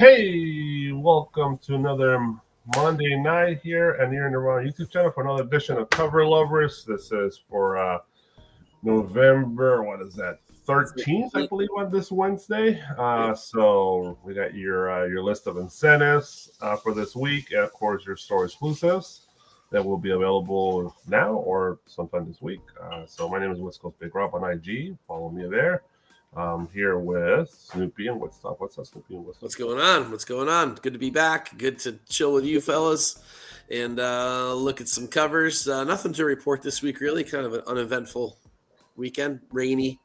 Hey, welcome to another Monday night here and here in the Ron YouTube channel for another edition of Cover Lovers. This is for November, what is that, 13th, I believe, on this Wednesday. So we got your list of incentives for this week, and of course your store exclusives that will be available now or sometime this week. So my name is West Coast Big Rob on IG. Follow me there. Here with Snoopy and Woodstock. What's up, Snoopy and Woodstock? What's going on? What's going on? Good to be back. Good to chill with you fellas and look at some covers. Nothing to report this week, really. Kind of an uneventful weekend. Rainy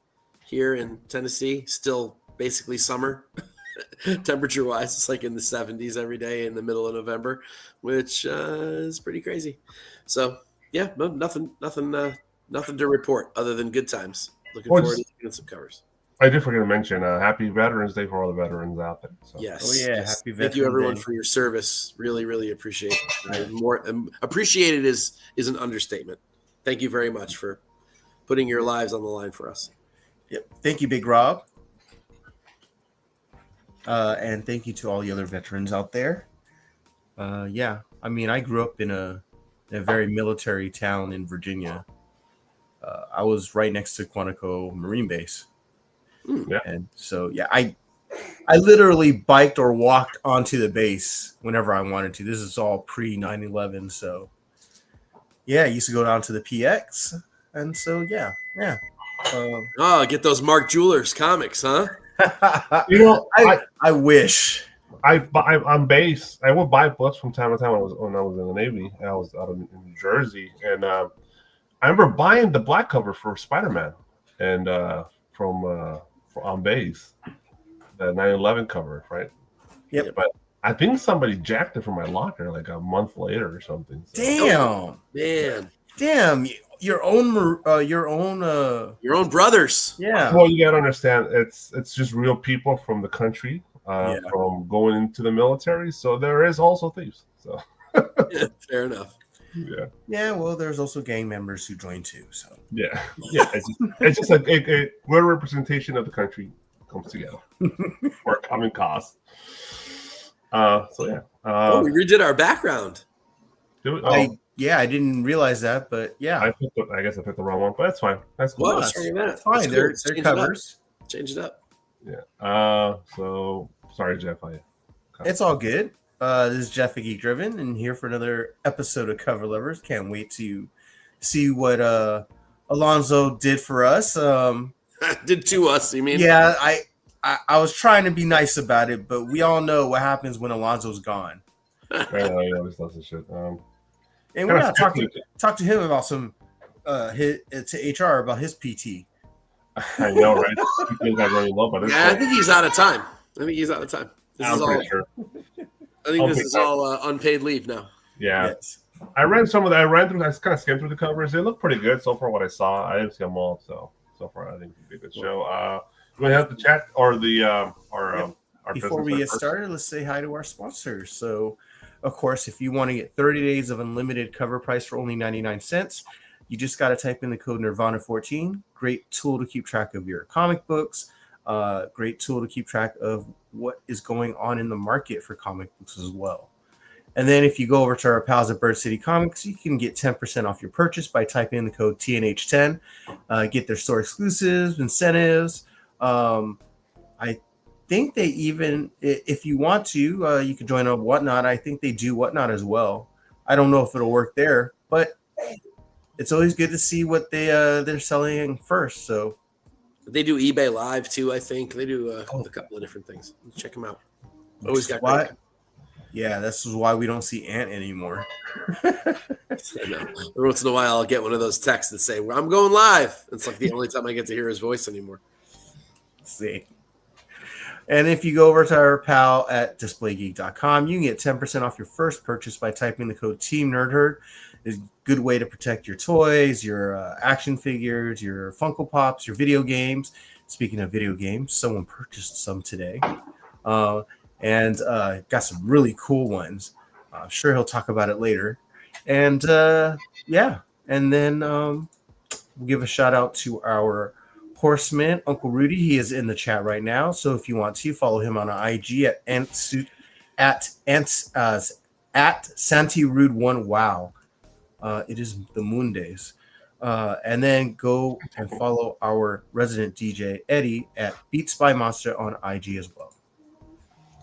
here in Tennessee. Still basically summer. Temperature-wise, it's like in the 70s every day in the middle of November, which is pretty crazy. So, yeah, nothing to report other than good times. Looking forward to looking at some covers. I did forget to mention Happy Veterans Day for all the veterans out there. So. Yes. Oh yeah, yes. Happy Veterans Thank you everyone Day. for your service. Really, really appreciate it. More appreciated is an understatement. Thank you very much for putting your lives on the line for us. Yep. Thank you, Big Rob. And thank you to all the other veterans out there. Yeah, I mean, I grew up in a very military town in Virginia. I was right next to Quantico Marine Base. Yeah. And so, yeah, I literally biked or walked onto the base whenever I wanted to. This is all pre 9/11. So, yeah, I used to go down to the PX. And so, yeah. Get those Mark Jewelers comics, huh? You know, I wish. I'm base. I would buy books from time to time when I was in the Navy. I was out in New Jersey. And I remember buying the black cover for Spider-Man and from on base, the 9/11 cover, right? Yep. But I think somebody jacked it from my locker like a month later or something. So. Damn! Your own brothers. Yeah. Well, you gotta understand, it's just real people from the country, from going into the military. So there is also thieves. So yeah, fair enough. Yeah. Yeah. Well, there's also gang members who join too. So yeah. It's just like a good representation of the country comes together for a common cause. So yeah. We redid our background. I didn't realize that, but yeah. I guess I picked the wrong one, but that's fine. That's cool. Well, that's fine. They're covers. Change it up. Yeah. So sorry, Jeff. It's all good. This is Jeff Geek Driven, and here for another episode of Cover Lovers. Can't wait to see what Alonzo did for us. Did to us, you mean? Yeah, I was trying to be nice about it, but we all know what happens when Alonzo's gone. He always does this shit. And we gotta talk to him about some to HR about his PT. I know, right? I think he's out of time. I think this is all unpaid leave now. Yeah. Yes. I ran through. I kind of skimmed through the covers. They look pretty good so far. What I saw, I didn't see them all. So far, I think it'll be a good show. Do we have the chat or the our before we get started? Let's say hi to our sponsors. So, of course, if you want to get 30 days of unlimited cover price for only 99 cents, you just got to type in the code Nirvana14. Great tool to keep track of your comic books. Great tool to keep track of what is going on in the market for comic books as well. And then if you go over to our pals at Bird City Comics, you can get 10% off your purchase by typing in the code TNH10. Get their store exclusives, incentives. I think they even, if you want to, you can join up Whatnot. I think they do Whatnot as well. I don't know if it'll work there, but it's always good to see what they're selling first. So they do eBay Live too. I think they do a couple of different things. Check them out. Always got great. Yeah, this is why we don't see Ant anymore. I know. Every once in a while, I'll get one of those texts that say, "I'm going live." It's like the only time I get to hear his voice anymore. See. And if you go over to our pal at displaygeek.com, you can get 10% off your first purchase by typing the code Team Nerdherd. It's a good way to protect your toys, your action figures, your Funko Pops, your video games. Speaking of video games, someone purchased some today. And got some really cool ones. I'm sure he'll talk about it later. And and then we'll give a shout out to our Horseman, Uncle Rudy, he is in the chat right now. So if you want to follow him on IG at Santi Rude One. Wow, it is the Moon Days, and then go and follow our resident DJ Eddie at Beats by Monster on IG as well.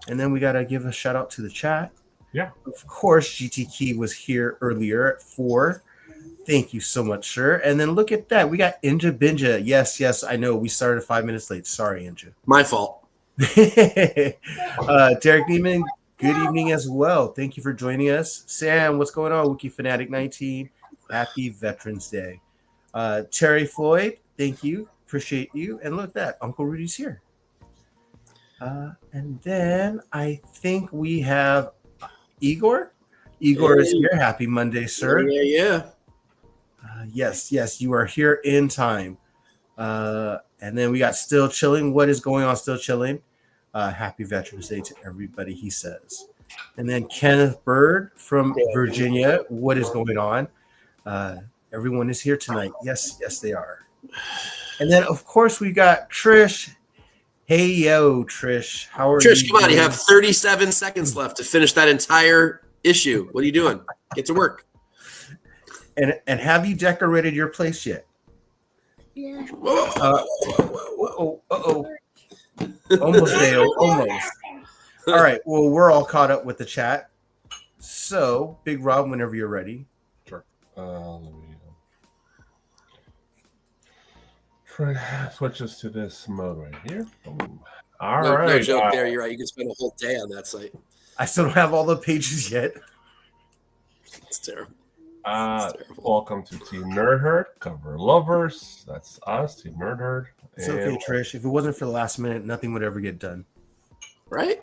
And then we gotta give a shout out to the chat. Yeah, of course, GT Key was here earlier at 4. Thank you so much, sir. And then look at that. We got Inja Binja. Yes, I know. We started 5 minutes late. Sorry, Inja. My fault. Derek Neiman, good evening as well. Thank you for joining us. Sam, what's going on? Wookie Fanatic 19. Happy Veterans Day. Terry Floyd, thank you. Appreciate you. And look at that. Uncle Rudy's here. And then I think we have Igor. Igor is here. Happy Monday, sir. Yeah. Yes, you are here in time. And then we got Still Chilling. What is going on, Still Chilling? Happy Veterans Day to everybody, he says. And then Kenneth Bird from Virginia. What is going on? Everyone is here tonight. Yes, they are. And then, of course, we got Trish. Hey, yo, Trish. How are you? Trish, come on. You have 37 seconds left to finish that entire issue. What are you doing? Get to work. And have you decorated your place yet? Yeah. Almost, Dale. Almost. All right. Well, we're all caught up with the chat. So, Big Rob, whenever you're ready. sure. Let me switch us to this mode right here. Boom. All right. No joke there. You're right. You can spend a whole day on that site. I still don't have all the pages yet. It's terrible. Welcome to Team Nerd Herd, cover lovers. That's us, Team Nerd Herd. It's okay, Trish. If it wasn't for the last minute, nothing would ever get done. Right?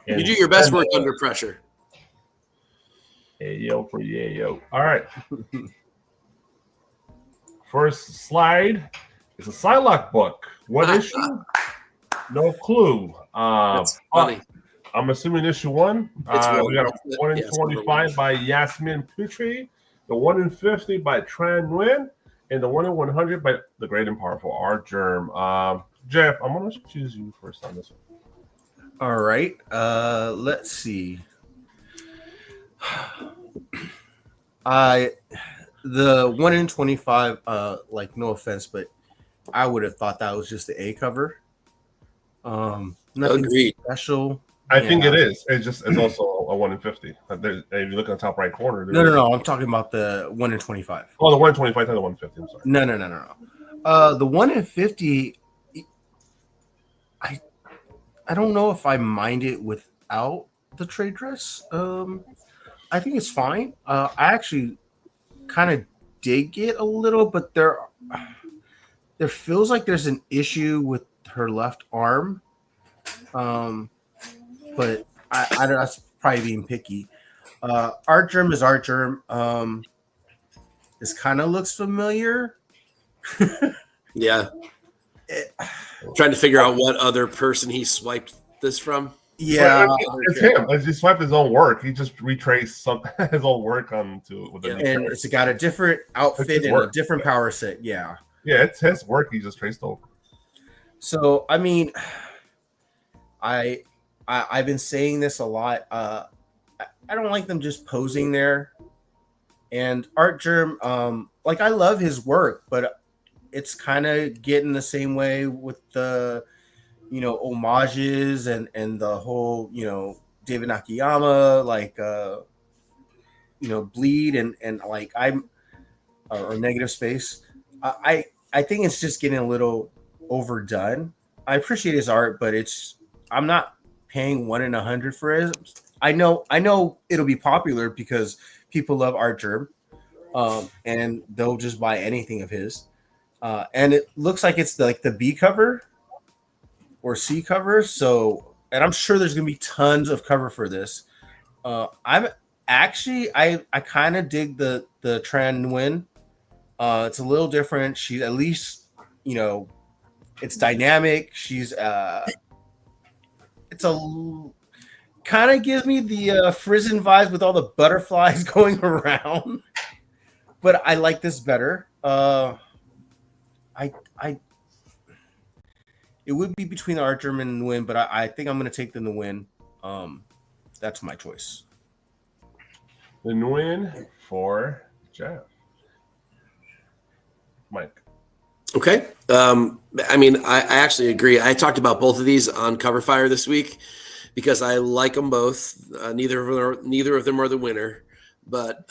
You do your best work under pressure. Hey, yo, for yo. All right. First slide is a Psylock book. What issue? No clue. That's funny. I'm assuming issue 1. We got a 1 in Yes, 25 by Yasmin Putri, the 1 in 50 by Tran Nguyen, and the 1 in 100 by the great and powerful Art Germ. Jeff, I'm going to choose you first on this one. All right. Let's see. The 1 in 25, like, no offense, but I would have thought that was just the A cover. Nothing Agreed. special. I think it is. It's also a 1 in 50. If you look in the top right corner. No. I'm talking about the 1 in 25. Oh, the 1 in 25 and the 1 in 50. I'm sorry. No. The 1 in 50, I don't know if I mind it without the trade dress. I think it's fine. I actually kind of dig it a little, but there feels like there's an issue with her left arm. But I don't know, that's probably being picky. Art Germ is Art Germ. This kind of looks familiar. Yeah. Trying to figure out what other person he swiped this from. Yeah. It's him. He swiped his own work. He just retraced his own work onto with and it's got a different outfit and a different power set. Yeah. Yeah, it's his work. He just traced over. So, I mean, I've been saying this a lot. I don't like them just posing there. And Art Germ, like, I love his work, but it's kind of getting the same way with the, homages and the whole, David Nakayama, like, Bleed and like or Negative Space. I think it's just getting a little overdone. I appreciate his art, but I'm not paying 1 in 100 for it. I know it'll be popular because people love Art Germ, and they'll just buy anything of his. And it looks like it's like the B cover or C cover. So, and I'm sure there's gonna be tons of cover for this. I kind of dig the Tran Nguyen. It's a little different. She's at least, it's dynamic. She's it's a kind of gives me the Frizen vibes with all the butterflies going around. But I like this better. I It would be between the Art German and the Win, but I think I'm going to take them to win. That's my choice. The win for Jeff. Mike. Okay. I mean, I actually agree. I talked about both of these on Cover Fire this week because I like them both. Neither of them are the winner, but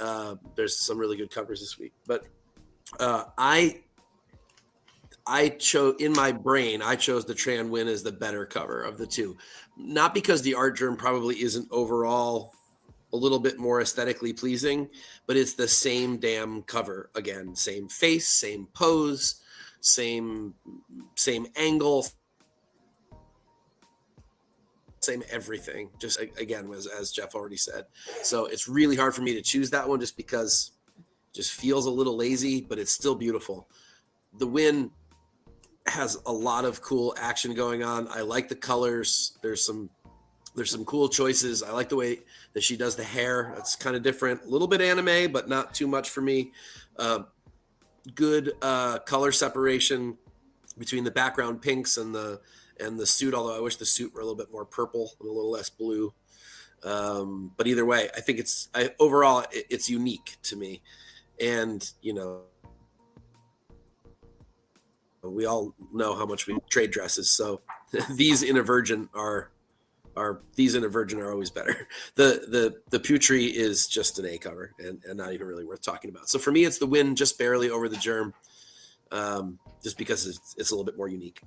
there's some really good covers this week. But I chose in my brain. I chose the Tran Win as the better cover of the two, not because the Art Germ probably isn't overall a little bit more aesthetically pleasing, but it's the same damn cover again. Same face, same pose, same angle, same everything. Just again, as Jeff already said. So it's really hard for me to choose that one just because it just feels a little lazy, but it's still beautiful. The Win has a lot of cool action going on. I like the colors. There's some cool choices. I like the way that she does the hair. That's kind of different, a little bit anime, but not too much for me. Good color separation between the background pinks and the suit, although I wish the suit were a little bit more purple and a little less blue. But either way, I think overall it's unique to me. And, we all know how much we trade dresses. So these in a virgin are always better. The Putri is just an A cover and not even really worth talking about. So for me, it's the Win just barely over the Germ, just because it's a little bit more unique.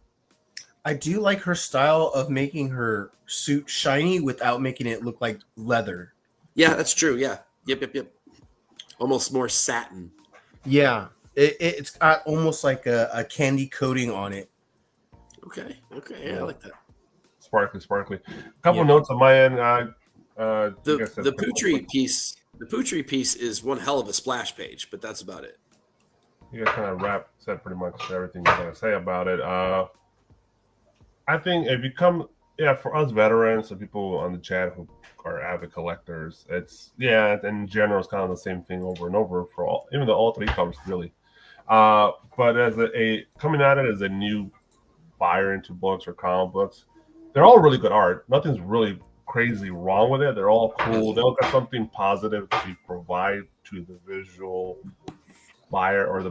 I do like her style of making her suit shiny without making it look like leather. Yeah, that's true. Yeah. Yep. Almost more satin. Yeah. It's got almost like a candy coating on it. Okay. Yeah, I like that. Sparkly. A couple notes on my end. The Putri piece is one hell of a splash page, but that's about it. You guys kind of said pretty much everything you're gonna say about it. I think for us veterans and people on the chat who are avid collectors, in general it's kind of the same thing over and over for all three covers really. But as coming at it as a new buyer into books or comic books, they're all really good art. Nothing's really crazy wrong with it. They're all cool. They all got something positive to provide to the visual buyer or the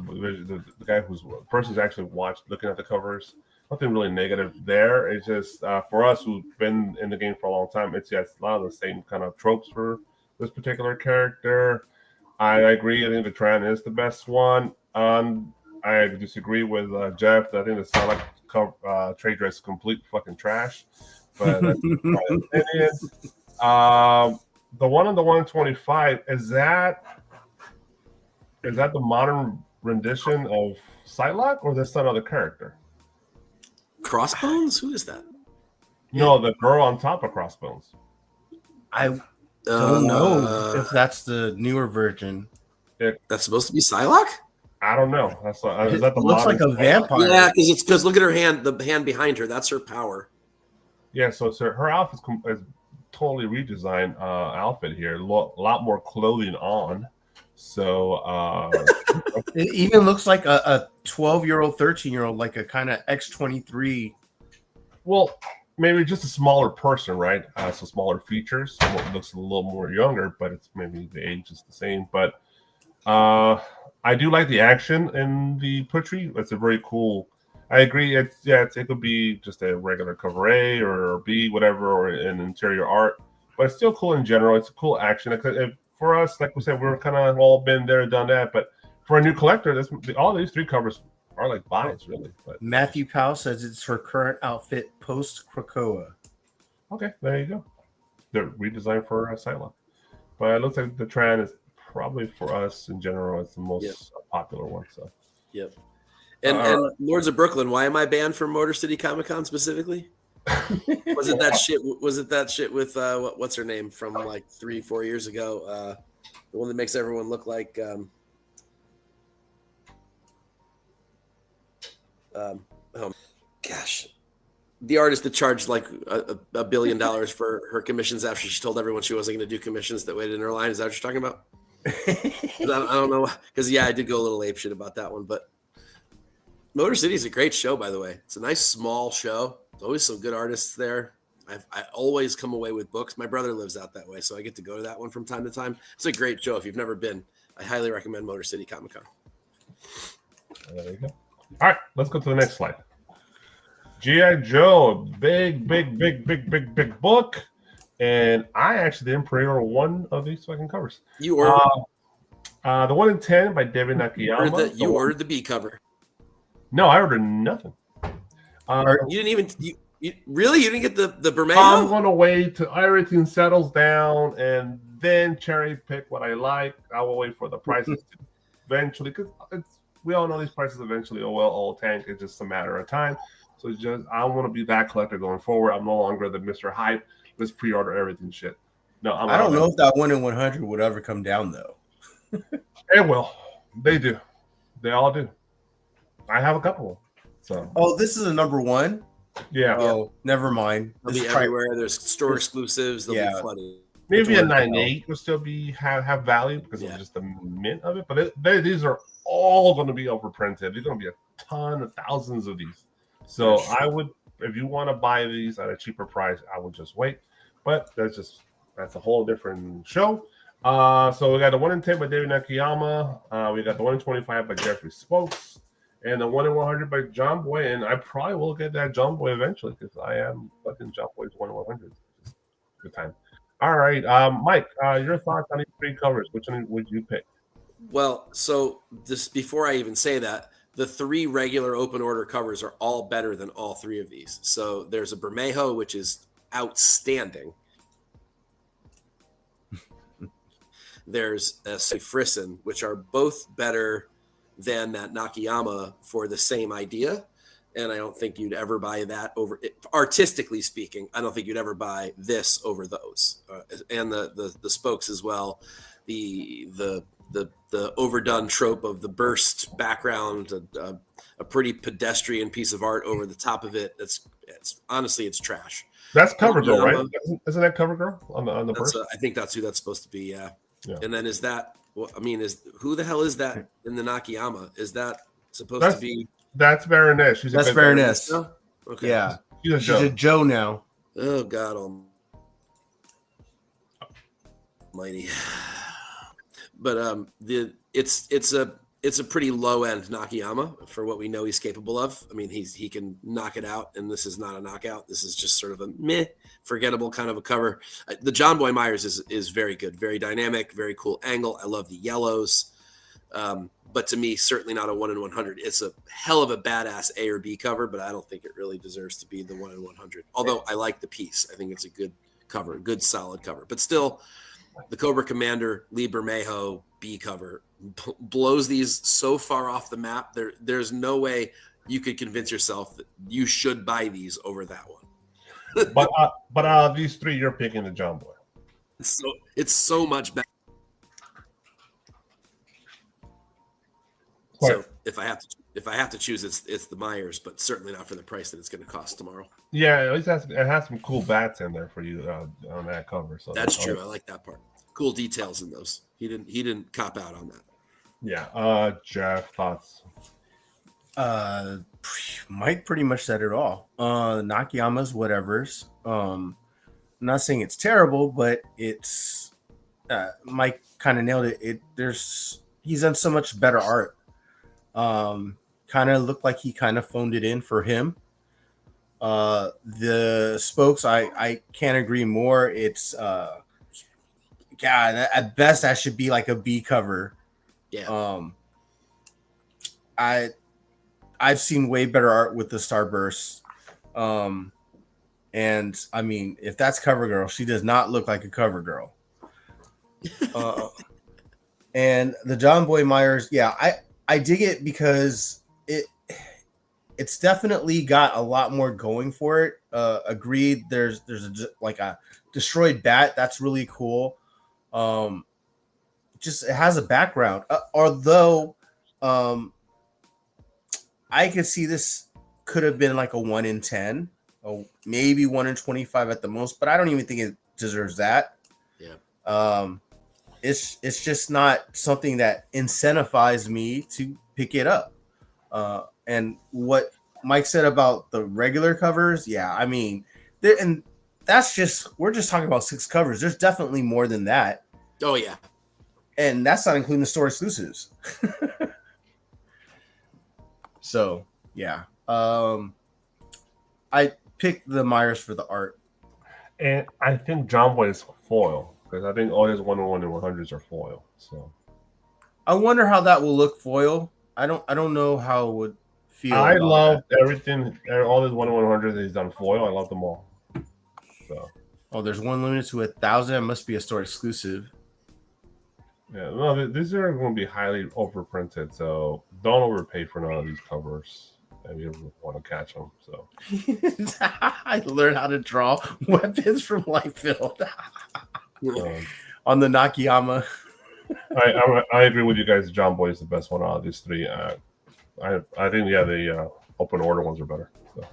guy the person's actually looking at the covers. Nothing really negative there. It's just for us who've been in the game for a long time, it's a lot of the same kind of tropes for this particular character. I agree. I think the Tran is the best one. I disagree with Jeff. I think the Psylock trade dress is complete fucking trash. But that's my opinion. The one on the 125 is that the modern rendition of Psylock, or is that another character? Crossbones? Who is that? No, the girl on top of Crossbones. I don't know if that's the newer version. That's supposed to be Psylock? I don't know. Is that the looks like a vampire. Yeah, because look at her hand. The hand behind her. That's her power. Yeah. So her outfit is totally redesigned outfit here. A lot more clothing on. So it even looks like a 12-year-old, 13-year-old, like a kind of X-23. Well, maybe just a smaller person, right? So smaller features. So it looks a little more younger, but it's maybe the age is the same. But I do like the action in the Putri. It's a very cool. I agree. It could be just a regular cover A or B, whatever, or an interior art, but it's still cool in general. It's a cool action. For us, like we said, we're kind of all been there, done that. But for a new collector, all these three covers are like buys, really. But Matthew Powell says it's her current outfit post Krakoa. Okay, there you go. They're redesigned for Psylock. But it looks like the Tran is probably for us in general, it's the most popular one. So, yep. And Lords of Brooklyn, why am I banned from Motor City Comic Con specifically? Was it that shit with what's her name from like 3-4 years ago? The one that makes everyone look like gosh, the artist that charged like $1 billion for her commissions after she told everyone she wasn't going to do commissions that waited in her line. Is that what you're talking about? I don't know, because I did go a little apeshit about that one, but Motor City is a great show, by the way. It's a nice small show. Always some good artists there. I always come away with books. My brother lives out that way, so I get to go to that one from time to time. It's a great show. If you've never been, I highly recommend Motor City Comic Con. There you go. All right, let's go to the next slide. G.I. Joe, big book. And I actually didn't pre-order one of these fucking covers. You ordered the 1 in 10 by David Nakayama. You ordered the B cover. No, I ordered nothing. You didn't even you didn't get the Bermejo? I'm gonna wait till everything settles down and then cherry pick what I like. I will wait for the prices to eventually, because we all know these prices eventually all tank. It's just a matter of time. So it's just I want to be that collector going forward. I'm no longer the Mr. Hype. Let's pre-order everything shit. No, I don't know if that 1 in 100 would ever come down though. It will. They do. They all do. I have a couple. So. Oh, this is a number 1. Yeah. Oh, never mind. They'll be everywhere. There's store exclusives. They'll be flooded. Maybe a 9.8 will still have value because of just the mint of it. But these are all going to be overprinted. There's going to be a ton of thousands of these. So I would, if you want to buy these at a cheaper price, I would just wait. But that's a whole different show. So we got the 1 in 10 by David Nakayama. We got the 1 in 25 by Jeffrey Spokes. And the 1 in 100 by John Boy. And I probably will get that John Boy eventually because I am fucking John Boy's 1 in 100. Good time. All right. Mike, your thoughts on these 3 covers. Which one would you pick? Well, so this before I even say that, the 3 regular open order covers are all better than all 3 of these. So there's a Bermejo, which is outstanding. There's a Frisson, which are both better than that Nakayama for the same idea. And I don't think you'd ever buy that over, artistically speaking, I don't think you'd ever buy this over those. And the Spokes as well. The overdone trope of the burst background, a pretty pedestrian piece of art over the top of it. It's honestly, it's trash. That's CoverGirl, right? Isn't that CoverGirl on the burst? I think that's who that's supposed to be. Yeah. And then is that? Well, I mean, who the hell is that in the Nakayama? Is that supposed to be? That's Baroness. That's Baroness. Oh, okay. Yeah, she's a Joe now. Oh God Almighty. But it's a pretty low end Nakayama for what we know he's capable of. I mean, he can knock it out, and this is not a knockout. This is just sort of a meh, forgettable kind of a cover. The John Boy Myers is very good, very dynamic, very cool angle. I love the yellows, but to me, certainly not a 1 in 100. It's a hell of a badass A or B cover, but I don't think it really deserves to be the 1 in 100. Although I like the piece, I think it's a good cover, good solid cover, but still. The Cobra Commander Lee Bermejo B cover blows these so far off the map. There's no way you could convince yourself that you should buy these over that one. but these 3, you're picking the John Boy. It's so much better. Right. So if I have to choose, it's the Myers, but certainly not for the price that it's going to cost tomorrow. Yeah, at least it has some cool bats in there for you on that cover. So that's true. I like that part. Cool details in those. He didn't cop out on that. Yeah. Jeff, thoughts? Mike pretty much said it all. Nakayama's whatever's. I'm not saying it's terrible, but it's Mike kind of nailed it. He's done so much better art. Kind of looked like he kind of phoned it in for him. The Spokes, I can't agree more. It's God, at best that should be like a B cover. Yeah. I've seen way better art with the Starburst. And I mean, if that's CoverGirl, she does not look like a CoverGirl. And the John Boy Myers, yeah, I dig it because it's definitely got a lot more going for it. Agreed. There's a destroyed bat. That's really cool. Just it has a background. Although I could see this could have been like a 1 in 10, or maybe 1 in 25 at the most, but I don't even think it deserves that. Yeah. It's just not something that incentivized me to pick it up. And what Mike said about the regular covers, yeah, I mean, and we're just talking about 6 covers. There's definitely more than that, Oh yeah. and that's not including the store exclusives. So yeah, I picked the Myers for the art. And I think John Boy is foil because I think all his 101 and 100s are foil. So I wonder how that will look foil. I don't know how it would feel. I about love that. everything, all his 101 100s that he's done foil. I love them all. So Oh, there's one limited to 1,000. It must be a store exclusive. yeah, no, these are going to be highly overprinted. So don't overpay for none of these covers if you want to catch them. So I learned how to draw weapons from Lightfield on the Nakayama. I agree with you guys. John Boy is the best one out of these 3. I think the open order ones are better. So.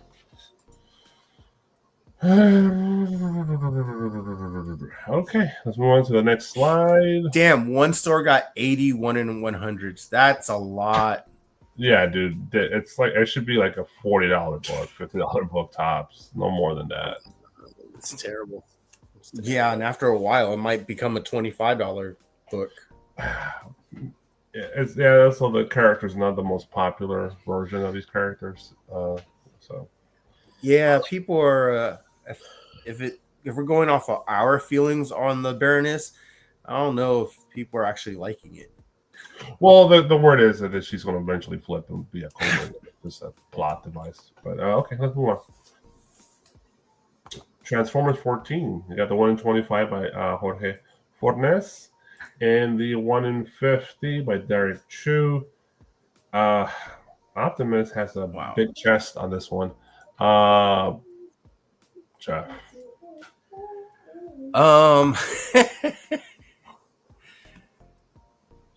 Okay, let's move on to the next slide. Damn, one store got 81 and 100s. That's a lot. Yeah, dude, it's like it should be like a $40 book, $50 book tops, no more than that. It's terrible. Yeah, and after a while, it might become a $25 book. Also the character's not the most popular version of these characters. So yeah, people are. If we're going off of our feelings on the Baroness, I don't know if people are actually liking it. Well, the word is that she's going to eventually flip and be a covert, just a plot device. But okay, let's move on. Transformers 14. You got the 1 in 25 by Jorge Fornes and the 1 in 50 by Derek Chu. Optimus has a big chest on this one. Jeff.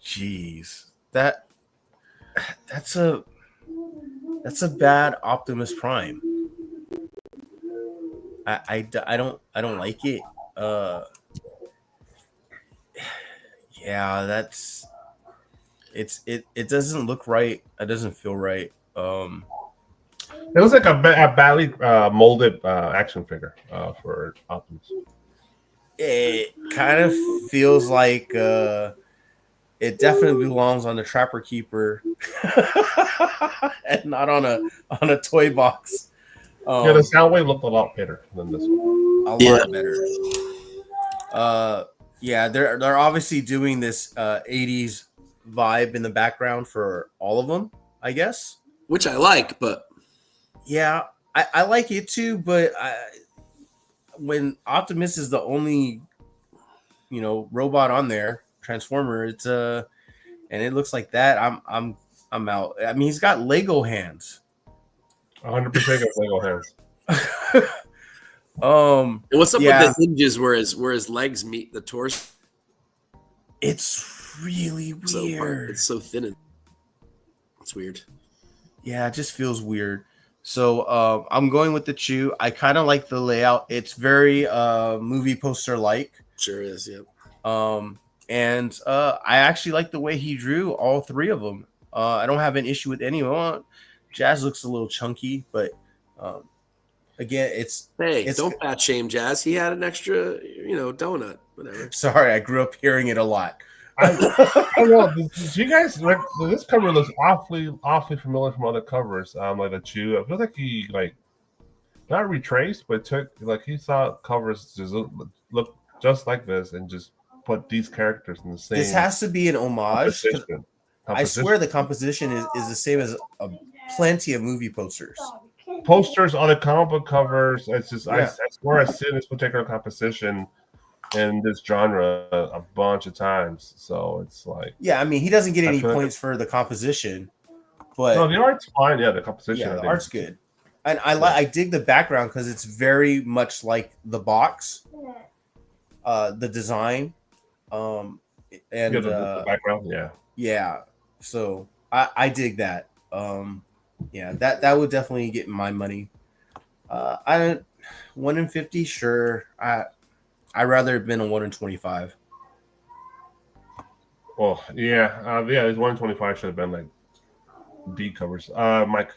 Jeez, that's a bad Optimus Prime. I don't like it. Yeah, it doesn't look right. It doesn't feel right. It looks like a badly molded action figure for Optimus. It kind of feels like it definitely belongs on the Trapper Keeper and not on a toy box. Yeah, the Soundwave looked a lot better than this one. A lot better. Yeah, they're obviously doing this 80s vibe in the background for all of them, I guess. Which I like, but yeah, I like it too. But when Optimus is the only, robot on there, Transformer, it's and it looks like that. I'm out. I mean, he's got Lego hands. 100% got Lego hands. And what's up with the hinges where his legs meet the torso? It's really weird. It's so thin and it's weird. Yeah, it just feels weird. So I'm going with the Chew. I kind of like the layout. It's very movie poster like. Sure is, yep. And I actually like the way he drew all 3 of them. I don't have an issue with any of them. Jazz looks a little chunky, but again, it's don't fat shame Jazz. He had an extra, donut, whatever. Sorry, I grew up hearing it a lot. I know. Do you guys like this cover? Looks awfully familiar from other covers. Like the Chew. I feel like he not retraced, but he saw covers just look just like this and just put these characters in the same. This has to be an homage. I swear the composition is the same as plenty of movie posters. Posters on the comic book covers. It's just I swear I've seen this particular composition in this genre a bunch of times. So it's like I mean he doesn't get any points for the composition, but no, the art's fine. Yeah, the composition. Yeah, the art's good, and I dig the background because it's very much like the box, the design, and the background. Yeah. So I dig that. That would definitely get my money. I 1 in 50, sure. I'd rather have been a 1 in 25. Well, yeah, this 1 in 25 should have been like D covers. Mike.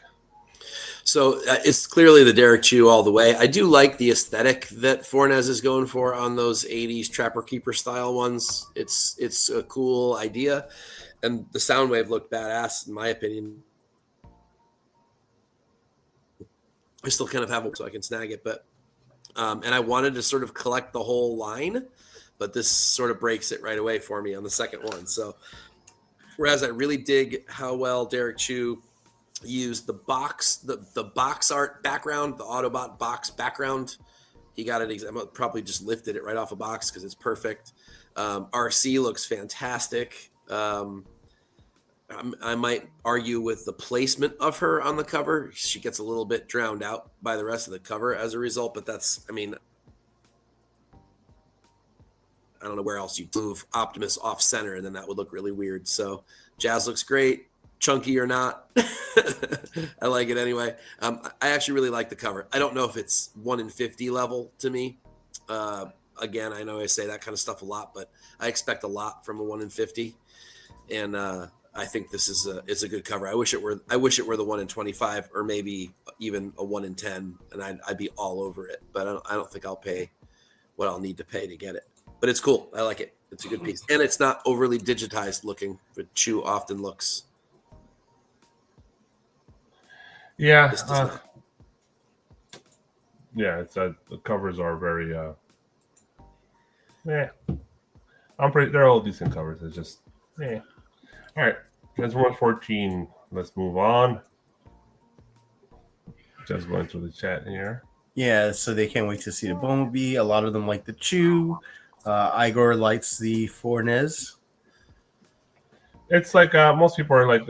So it's clearly the Derek Chew all the way. I do like the aesthetic that Fornes is going for on those 80s Trapper Keeper style ones. It's a cool idea. And the Soundwave looked badass, in my opinion. I still kind of have it so I can snag it. But and I wanted to sort of collect the whole line, but this sort of breaks it right away for me on the second one. So whereas I really dig how well Derek Chew used the box, the box art background, the Autobot box background. He got it. Probably just lifted it right off a box because it's perfect. RC looks fantastic. I might argue with the placement of her on the cover. She gets a little bit drowned out by the rest of the cover as a result, but that's, I mean, I don't know where else you move Optimus off center, and then that would look really weird. So Jazz looks great. Chunky or not, I like it anyway. I actually really like the cover. I don't know if it's 1 in 50 level to me. Again, I know I say that kind of stuff a lot, but I expect a lot from a 1 in 50, and I think this is a good cover. I wish it were the 1 in 25, or maybe even a 1 in 10, and I'd be all over it. But I don't think I'll pay what I'll need to pay to get it. But it's cool. I like it. It's a good piece, and it's not overly digitized looking, but Chew often looks. Yeah, it's the covers are very they're all decent covers. It's just all right. That's 114. Let's move on. Just going through the chat here. Yeah, so they can't wait to see the Bumblebee. A lot of them like the Chew. Igor likes the Fornes. It's like most people are like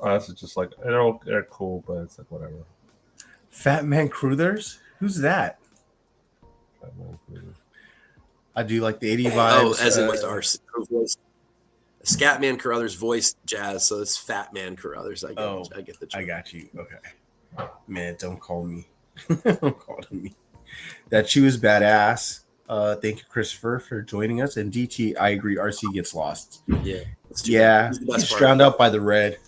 us. It's just like they're cool, but it's like whatever. Fat Man Cruthers? Who's that? Fat Man Cruthers. I do like the 80 vibes. Oh, as in like our voice. Scatman Carruthers voiced Jazz, so it's Fat Man Carruthers. I get the joke. I got you. Okay. Man, don't call me. Don't call me. That Chew is badass. Thank you, Christopher, for joining us. And DT, I agree. RC gets lost. Yeah, he's drowned out by the red.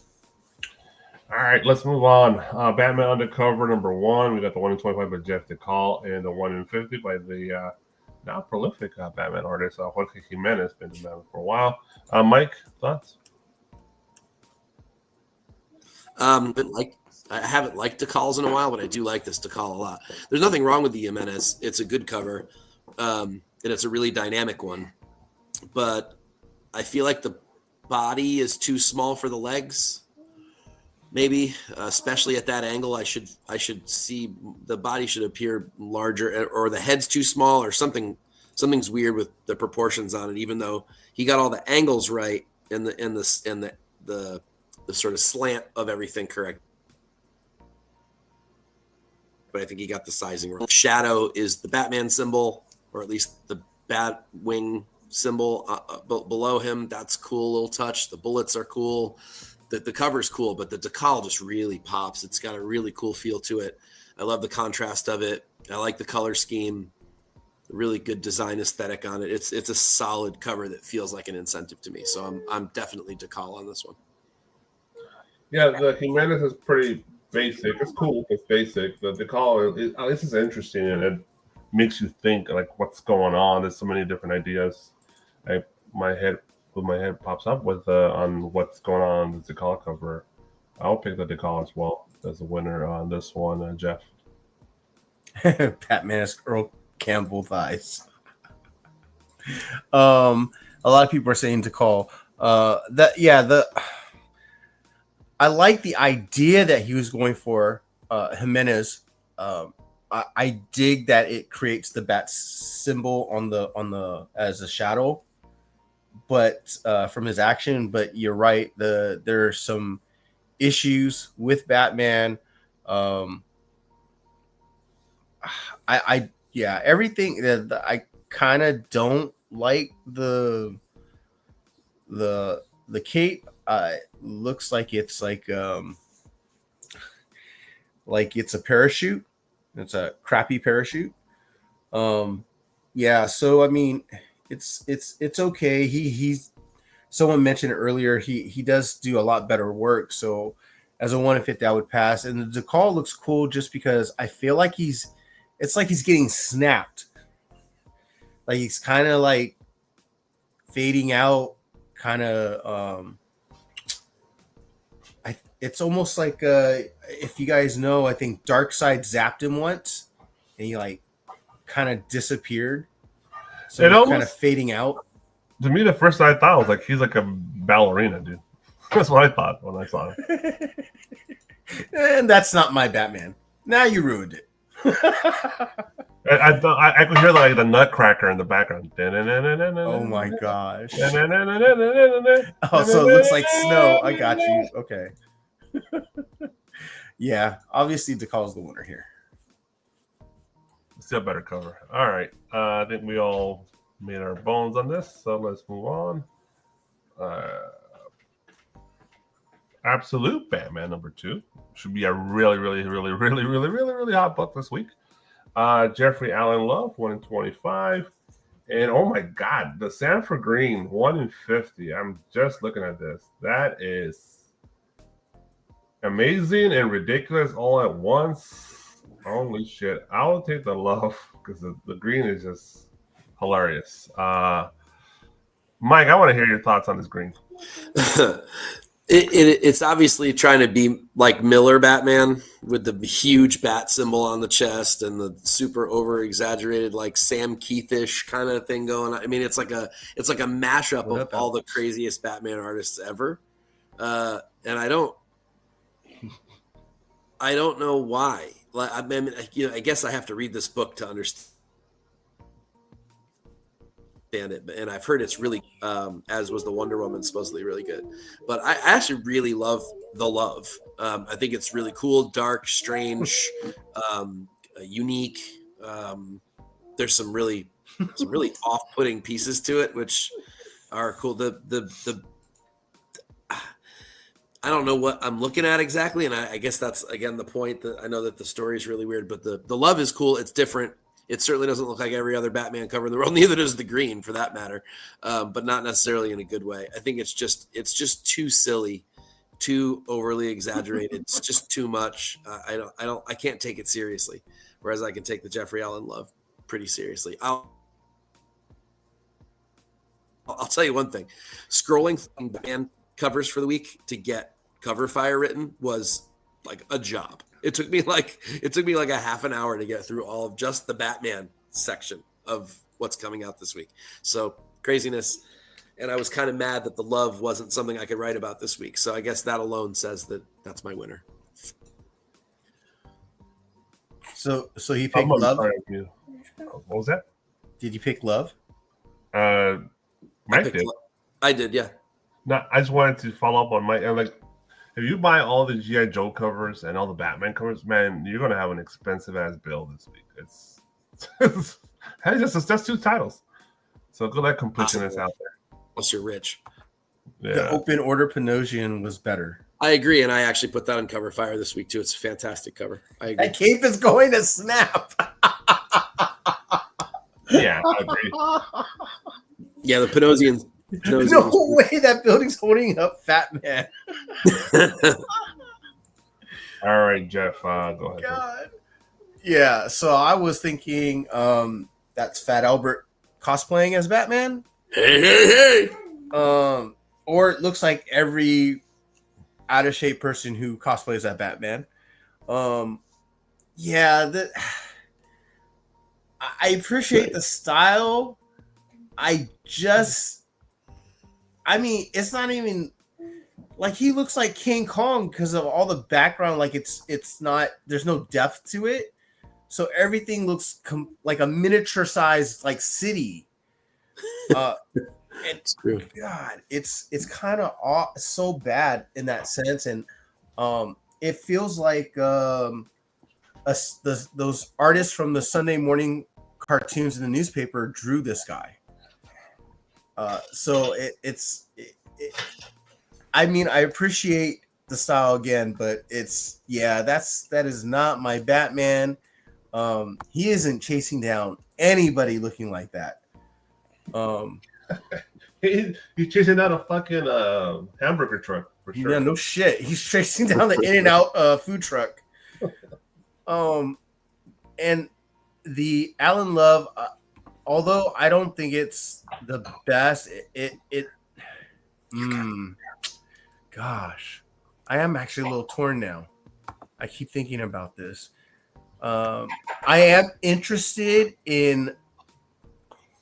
All right, let's move on. Batman Undercover #1. We got the 1 in 25 by Jeff DeCall and the 1 in 50 by the now prolific Batman artist Jorge Jimenez. Been in Batman for a while. Mike, thoughts? I haven't liked DeCalls in a while, but I do like this DeCall a lot. There's nothing wrong with the Jimenez. It's a good cover, and it's a really dynamic one. But I feel like the body is too small for the legs. Maybe, especially at that angle, I should see the body should appear larger, or the head's too small, or something's weird with the proportions on it. Even though he got all the angles right and the sort of slant of everything correct, but I think he got the sizing wrong. Shadow is the Batman symbol, or at least the bat wing symbol below him. That's cool little touch. The bullets are cool. The cover's cool, but the decal just really pops. It's got a really cool feel to it. I love the contrast of it. I like the color scheme. Really good design aesthetic on it. It's a solid cover that feels like an incentive to me. So I'm definitely decal on this one. Yeah, the Jimenez is pretty basic. It's cool. It's basic. The decal this is interesting, and it makes you think like what's going on. There's so many different ideas. My head pops up with on what's going on with the decal cover. I'll pick the decal as well as the winner on this one, Jeff. Batman's Earl Campbell thighs. A lot of people are saying decal. I like the idea that he was going for Jimenez. I dig that it creates the bat symbol on the as a shadow, but from his action. But you're right. There are some issues with Batman. Everything that I kind of don't like the cape. Looks like it's like it's a parachute. It's a crappy parachute. So I mean, it's okay. He's someone mentioned earlier. He does do a lot better work. So as a 1 in 50, I would pass. And the decal looks cool just because I feel like it's like he's getting snapped. Like he's kind of like fading out, kind of. It's almost like if you guys know, I think Darkseid zapped him once, and he like kind of disappeared. So It he's kind of almost- fading out. To me, the first thing I thought was like he's like a ballerina, dude. That's what I thought when I saw him. And that's not my Batman. Now you ruined it. I thought I could hear like the Nutcracker in the background. Oh my gosh. Oh, Oh, so it looks like snow. I got you. Okay. Yeah, obviously Decal's the winner here. Still better cover. All right. I think we all made our bones on this, so let's move on. Absolute Batman #2 should be a really hot book this week. Jeffrey Allen Love 1 in 25, and oh my God, the Sanford Green 1 in 50. I'm just looking at this. That is amazing and ridiculous all at once. Holy shit! I will take the Love because the green is just hilarious. Mike, I want to hear your thoughts on this green. It's obviously trying to be like Miller Batman with the huge bat symbol on the chest and the super over exaggerated like Sam Keithish kind of thing going on. I mean, it's like a mashup of all the craziest Batman artists ever, and I don't know why. Like, I mean, I guess I have to read this book to understand it, and I've heard it's really as was the Wonder Woman, supposedly really good, but I actually really love the Love. I think it's really cool, dark, strange, unique. There's some really off-putting pieces to it which are cool. The I don't know what I'm looking at exactly, and I guess that's again the point, that I know that the story is really weird, but the Love is cool. It's different. It certainly doesn't look like every other Batman cover in the world. Neither does the green, for that matter, but not necessarily in a good way. I think it's just too silly, too overly exaggerated. It's just too much. I can't take it seriously. Whereas I can take the Jeffrey Allen Love pretty seriously. I'll tell you one thing: scrolling through Batman covers for the week to get cover fire written was like a job. It took me like a half an hour to get through all of just the Batman section of what's coming out this week. So craziness. And I was kind of mad that the Love wasn't something I could write about this week. So I guess that alone says that that's my winner. So he picked Love. What was that? Did you pick Love? Mike did. I did, yeah. No, I just wanted to follow up on Mike. And like, if you buy all the G.I. Joe covers and all the Batman covers, man, you're gonna have an expensive ass bill this week. That's 2 titles. So good luck completing this out there. Unless you're rich. Yeah. The Open Order Panosian was better. I agree, and I actually put that on cover fire this week too. It's a fantastic cover. I agree. That cape is going to snap. Yeah, I agree. Yeah, the Panosian. No way that building's holding up Fat Man. All right, Jeff, go ahead. God. Yeah, so I was thinking that's Fat Albert cosplaying as Batman. Hey. Or it looks like every out of shape person who cosplays that Batman. Yeah, I appreciate the style. I mean, it's not even like he looks like King Kong because of all the background. Like it's not. There's no depth to it, so everything looks like a miniature sized like city. It's true. God, it's kind of so bad in that sense, and it feels like those artists from the Sunday morning cartoons in the newspaper drew this guy. So I mean, I appreciate the style again, but that is not my Batman. He isn't chasing down anybody looking like that. He's chasing down a fucking hamburger truck. for sure. Yeah, no shit. He's chasing down the In-N-Out food truck. And the Alan Love, although I don't think it's the best, gosh, I am actually a little torn now. I keep thinking about this. I am interested in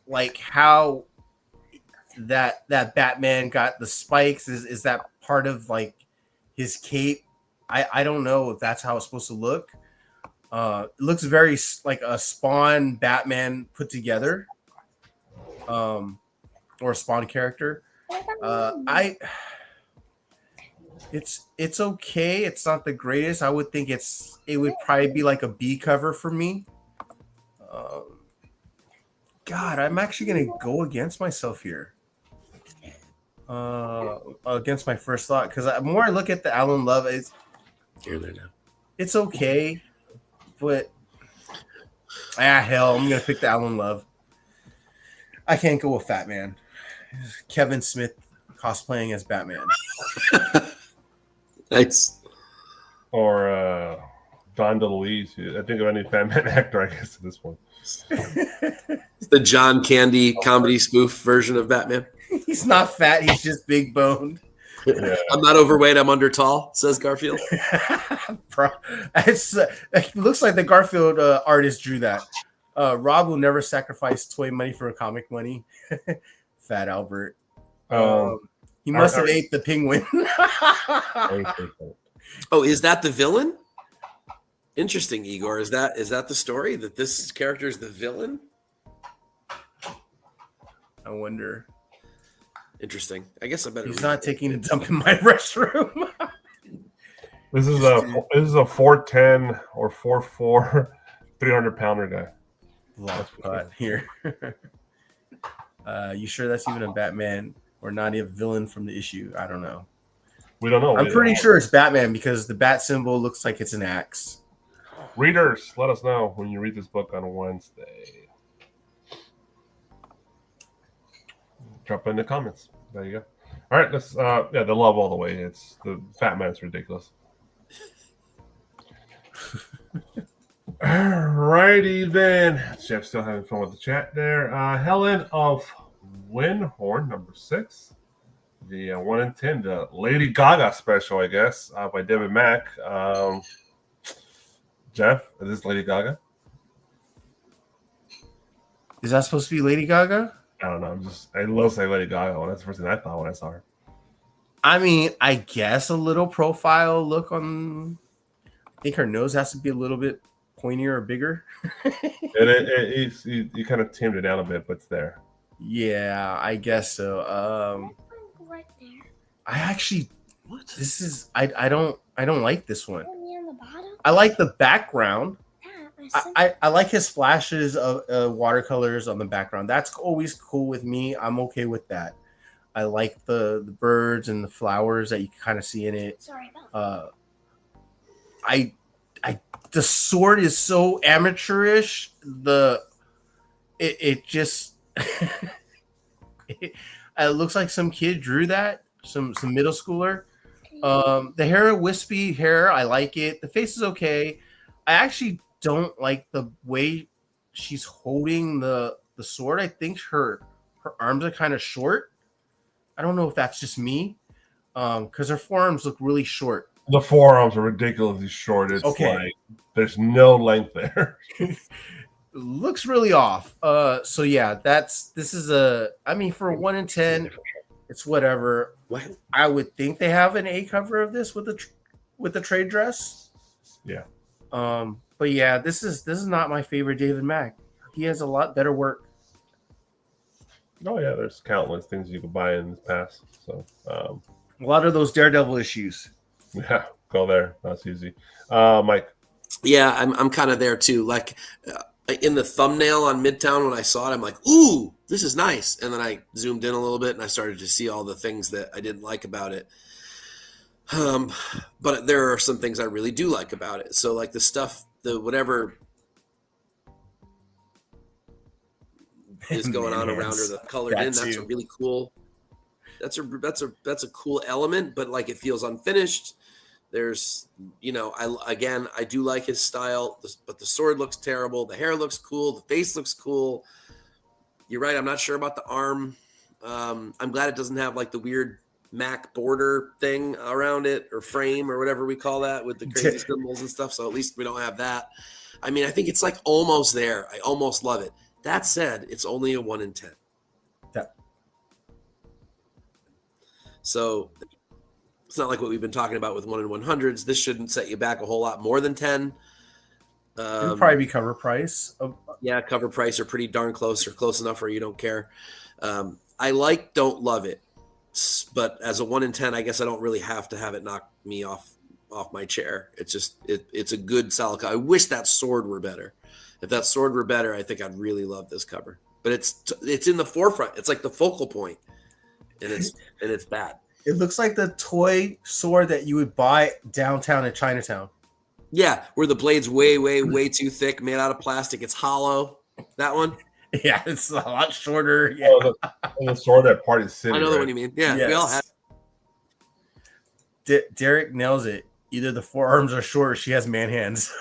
like how that Batman got the spikes. Is that part of like his cape? I don't know if that's how it's supposed to look. It looks very like a Spawn Batman put together, or a Spawn character. It's okay. It's not the greatest. I would think it would probably be like a B cover for me. God, I'm actually gonna go against myself here. Against my first thought, because the more I look at the Alan Love, it's okay, but hell, I'm gonna pick the Alan Love. I can't go with Fat Man. Kevin Smith cosplaying as Batman. Nice. Or Don DeLuise. I think of any Fat Man actor, I guess, at this point. It's the John Candy comedy spoof version of Batman. He's not fat. He's just big boned. Yeah. I'm not overweight. I'm under tall, says Garfield. Bro, it looks like the Garfield artist drew that. Rob will never sacrifice toy money for comic money. Fat Albert. He must have ate the penguin. Oh, is that the villain? Interesting, Igor. Is that the story that this character is the villain? I wonder. Interesting. I guess I better. He's not taking a dump in my restroom. This is a 4'10" or 4'4", 300-pounder guy. Here. You sure that's even a Batman or not a villain from the issue? I don't know. We don't know. I'm pretty sure it's Batman because the bat symbol looks like it's an axe. Readers, let us know when you read this book on Wednesday. Drop in the comments. There you go. All right, let's the love all the way. It's the Fat Man's ridiculous. All righty then. Jeff's still having fun with the chat there. Helen of Wyndhorn, number 6. The 1 in 10, the Lady Gaga special, I guess, by David Mack. Jeff, is this Lady Gaga? Is that supposed to be Lady Gaga? I don't know. I love saying Lady Gaga. That's the first thing I thought when I saw her. I mean, I guess a little profile look on. I think her nose has to be a little bit pointier or bigger. And you kind of tamed it down a bit, but it's there. Yeah, I guess so. Right there. I actually, this is I don't like this one. On the bottom? I like the background. Yeah, I like his splashes of watercolors on the background. That's always cool with me. I'm okay with that. I like the birds and the flowers that you can kind of see in it. Sorry about that. The sword is so amateurish. It just it looks like some kid drew that. Some middle schooler. The hair, wispy hair, I like it. The face is okay. I actually don't like the way she's holding the sword. I think her arms are kind of short. I don't know if that's just me, because her forearms look really short. The forearms are ridiculously short. It's okay. Like there's no length there. Looks really off. So yeah, this is I mean, for 1 in 10, it's whatever. I would think they have an A cover of this with the trade dress. Yeah. But yeah, this is not my favorite David Mack. He has a lot better work. Oh yeah, there's countless things you could buy in this past. So a lot of those Daredevil issues. Yeah, go there. That's easy. Mike. Yeah, I'm kind of there too. Like in the thumbnail on Midtown when I saw it, I'm like, ooh, this is nice. And then I zoomed in a little bit and I started to see all the things that I didn't like about it. But there are some things I really do like about it. So like the stuff, the whatever is going on around her, the colored in, that's a really cool. That's a cool element, but like it feels unfinished. There's, I do like his style, but the sword looks terrible. The hair looks cool. The face looks cool. You're right. I'm not sure about the arm. I'm glad it doesn't have like the weird Mac border thing around it or frame or whatever we call that with the crazy symbols and stuff. So at least we don't have that. I mean, I think it's like almost there. I almost love it. That said, it's only a 1 in 10. Yeah. So it's not like what we've been talking about with 1 in 100s. This shouldn't set you back a whole lot more than 10. It'll probably be cover price. Yeah, cover price are pretty darn close or close enough where you don't care. I don't love it. But as a 1 in 10, I guess I don't really have to have it knock me off my chair. It's just it's a good solid cover. I wish that sword were better. If that sword were better, I think I'd really love this cover. But it's in the forefront. It's like the focal point, and it's bad. It looks like the toy sword that you would buy downtown in Chinatown. Yeah, where the blade's way, way, way too thick, made out of plastic. It's hollow. That one. Yeah, it's a lot shorter. Yeah. Oh, the sword at Party City. I know right? the one you mean. Yeah, Yes. we all have. Derek nails it. Either the forearms are short or she has man hands.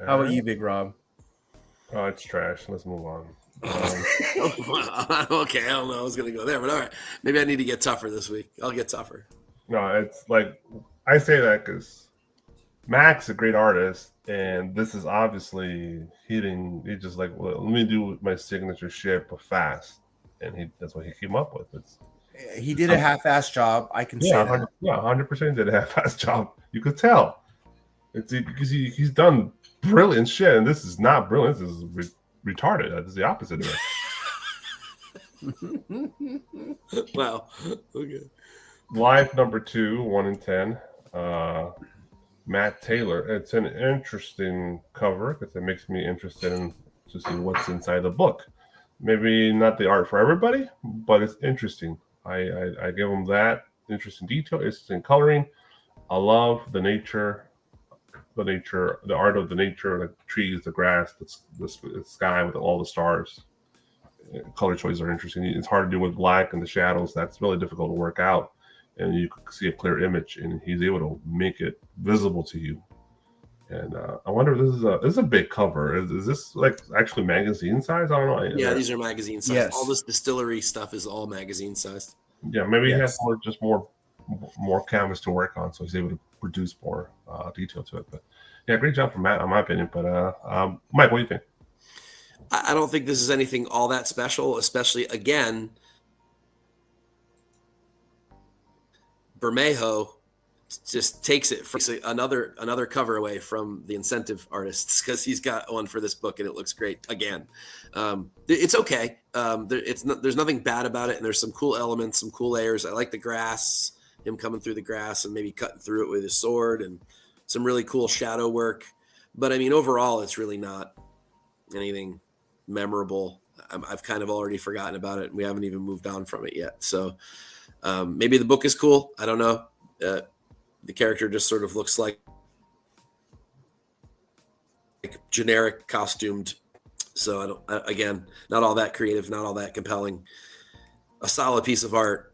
How about you, Big Rob? Oh, it's trash. Let's move on. Okay, I don't know. I was going to go there, but all right. Maybe I need to get tougher this week. I'll get tougher. No, it's like I say that because Mac's a great artist, and this is obviously hitting. He's just like, well, let me do my signature shit, but fast, and that's what he came up with. He did a half-ass job. I can say that. 100% did a half-ass job. You could tell. It's because he's done brilliant shit, and this is not brilliant. This is retarded. That's the opposite of it. Wow. Okay. Life number 2, 1 in 10. Matt Taylor. It's an interesting cover because it makes me interested to see what's inside the book. Maybe not the art for everybody, but it's interesting. I give them that interesting detail, interesting coloring. I love the nature, the art of the nature, like the trees, the grass, the sky with all the stars. Color choices are interesting. It's hard to do with black and the shadows. That's really difficult to work out. And you can see a clear image, and he's able to make it visible to you. And I wonder if this is a big cover. Is this like actually magazine size? I don't know. Yeah, these are magazine size. Yes. All this distillery stuff is all magazine sized. Yeah, maybe he has more canvas to work on, so he's able to produce more detail to it. But yeah, great job from Matt, in my opinion. But Mike, what do you think? I don't think this is anything all that special, especially again. Bermejo just takes it for another cover away from the incentive artists because he's got one for this book and it looks great again. It's okay. There's nothing bad about it, and there's some cool elements, some cool layers. I like the grass, him coming through the grass and maybe cutting through it with his sword, and some really cool shadow work. But I mean, overall, it's really not anything memorable. I've kind of already forgotten about it, and we haven't even moved on from it yet. So maybe the book is cool. I don't know. The character just sort of looks like generic costumed. So again, not all that creative, not all that compelling. A solid piece of art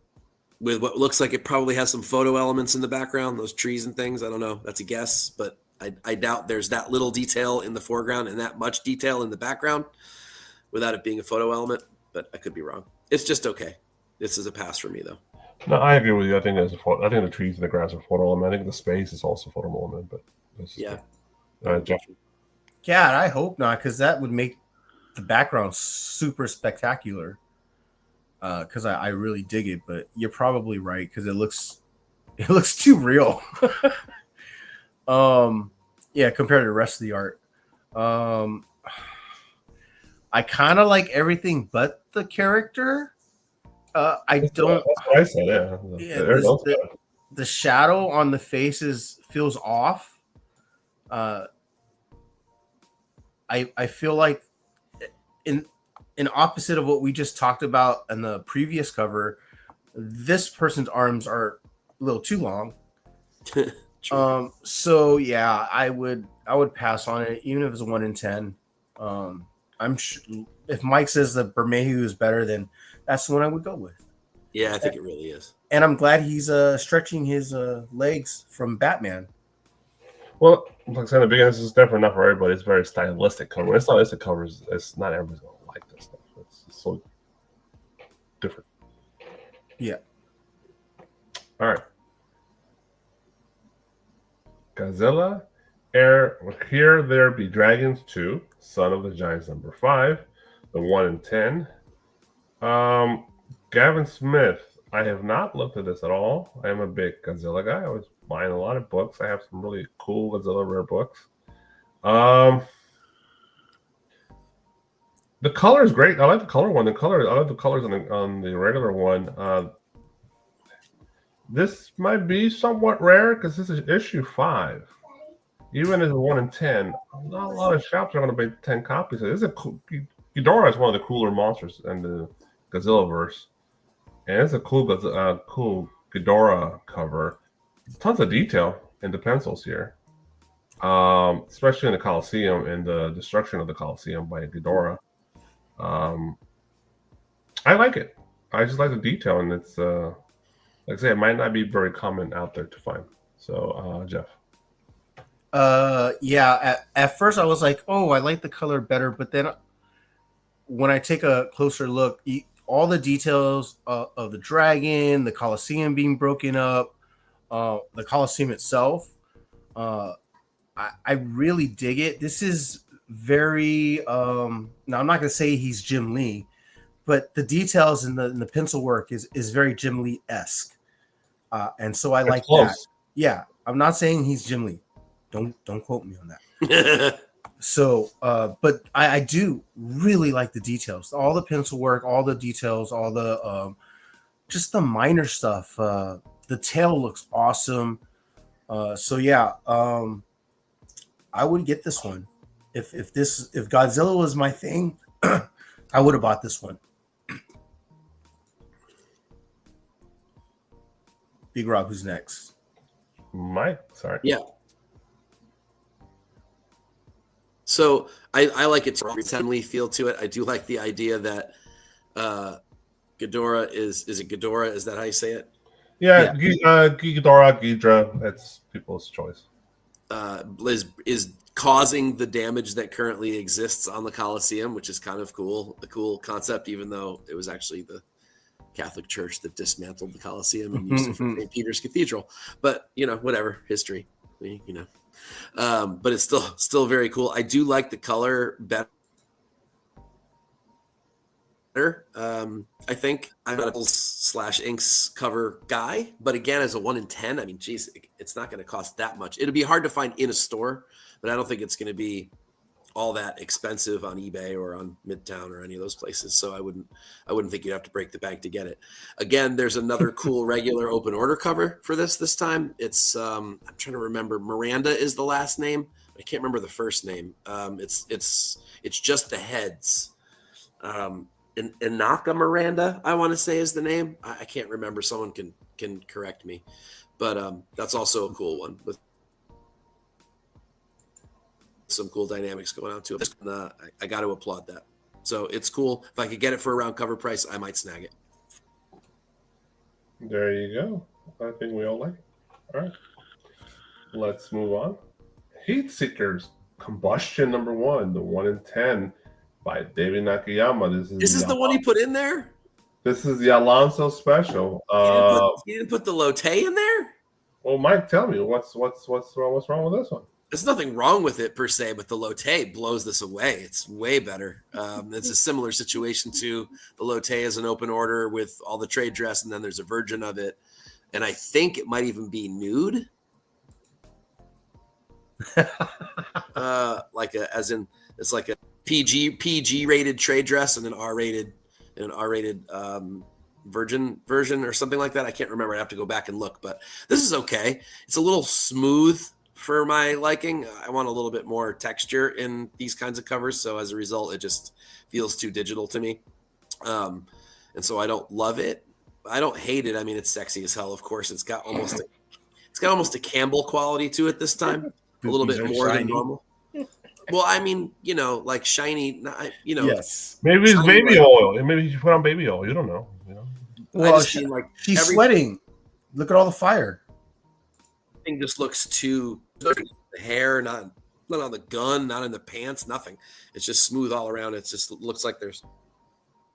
with what looks like it probably has some photo elements in the background, those trees and things. I don't know. That's a guess, but I doubt there's that little detail in the foreground and that much detail in the background without it being a photo element, but I could be wrong. It's just okay. This is a pass for me, though. No, I agree with you. I think the trees and the grass are photo element. I think the space is also photo element. But yeah, Jeff. God, I hope not, because that would make the background super spectacular. Because I really dig it, but you're probably right because it looks too real. Yeah, compared to the rest of the art. I kind of like everything but the character. I don't. That's what I said. Yeah. The shadow on the faces feels off. I feel like in opposite of what we just talked about in the previous cover, this person's arms are a little too long. So yeah, I would pass on it, even if it's a 1 in 10. if Mike says that Bermejo is better, then that's the one I would go with. Yeah, I think it really is. And I'm glad he's stretching his legs from Batman. Well, like I said in the beginning, this is definitely not for everybody. It's very stylistic cover. It's stylistic covers. It's not everybody's gonna like this stuff. It's so different. Yeah. All right. Godzilla, Here There Be Dragons 2, Son of the Giants #5, the 1 in 10. Gavin Smith, I have not looked at this at all. I am a big Godzilla guy. I was buying a lot of books. I have some really cool Godzilla rare books. The color is great. I like the color one. I like the colors on the regular one. This might be somewhat rare because this is issue 5. Even as a 1 in 10, not a lot of shops are going to make 10 copies. This is a cool. Ghidorah is one of the cooler monsters in the Godzilla verse, and it's a cool Ghidorah cover. Tons of detail in the pencils here, especially in the Colosseum and the destruction of the Colosseum by Ghidorah. I like it. I just like the detail, and it's like I say, it might not be very common out there to find. So, Jeff. Yeah. At first, I was like, "Oh, I like the color better," but then when I take a closer look, all the details of the dragon, the Colosseum being broken up, the Colosseum itself, I really dig it. This is very now I'm not gonna say he's Jim Lee, but the details in the pencil work is very Jim Lee-esque. And so I like that. Yeah, I'm not saying he's Jim Lee. Don't quote me on that. So, but I do really like the details, all the pencil work, all the details, all the just the minor stuff. The tail looks awesome. So yeah, I would get this one. If Godzilla was my thing, I would have bought this one. Big Rob, who's next? Mike, sorry. Yeah. So I like its family feel to it. I do like the idea that Ghidorah is it Ghidorah? Is that how you say it? Yeah. Ghidorah, Ghidra. That's people's choice. Is causing the damage that currently exists on the Colosseum, which is kind of cool. A cool concept, even though it was actually the Catholic Church that dismantled the Colosseum and used it for St. Peter's Cathedral. But whatever, history. But it's still very cool. I do like the color better. I think I'm not a /inks cover guy, but again, as a 1 in 10, I mean, geez, it's not going to cost that much. It'll be hard to find in a store, but I don't think it's going to be all that expensive on eBay or on Midtown or any of those places. So I wouldn't think you'd have to break the bank to get it. Again, there's another cool regular open order cover for this time. It's I'm trying to remember. Miranda is the last name. I can't remember the first name. It's just the heads. Inaka Miranda, I want to say, is the name. I can't remember. Someone can correct me, but that's also a cool one with some cool dynamics going on to it. I got to applaud that. So it's cool. If I could get it for around cover price, I might snag it. There you go. I think we all like it. All right. Let's move on. Heat Seekers Combustion #1, the 1 in 10 by David Nakayama. This is the one you put in there? This is the Alonso special. You didn't put the Lotte in there? Well, Mike, tell me what's wrong with this one? There's nothing wrong with it per se, but the Lotte blows this away. It's way better. It's a similar situation to the Lotte as an open order with all the trade dress, and then there's a version of it, and I think it might even be nude. It's like a PG rated trade dress and an R rated virgin version or something like that. I can't remember. I have to go back and look, but this is okay. It's a little smooth for my liking. I want a little bit more texture in these kinds of covers, so as a result, it just feels too digital to me. And so I don't love it. I don't hate it. I mean, it's sexy as hell. Of course, it's got almost a Campbell quality to it this time, a little bit more than normal. Well, I mean, like shiny, Yes. Maybe it's shiny, baby like, oil. Maybe you should put on baby oil. You don't know. Well, I just mean like she's everything sweating. Look at all the fire. just looks too the hair, not on the gun, not in the pants, nothing. It's just smooth all around. It just looks like there's,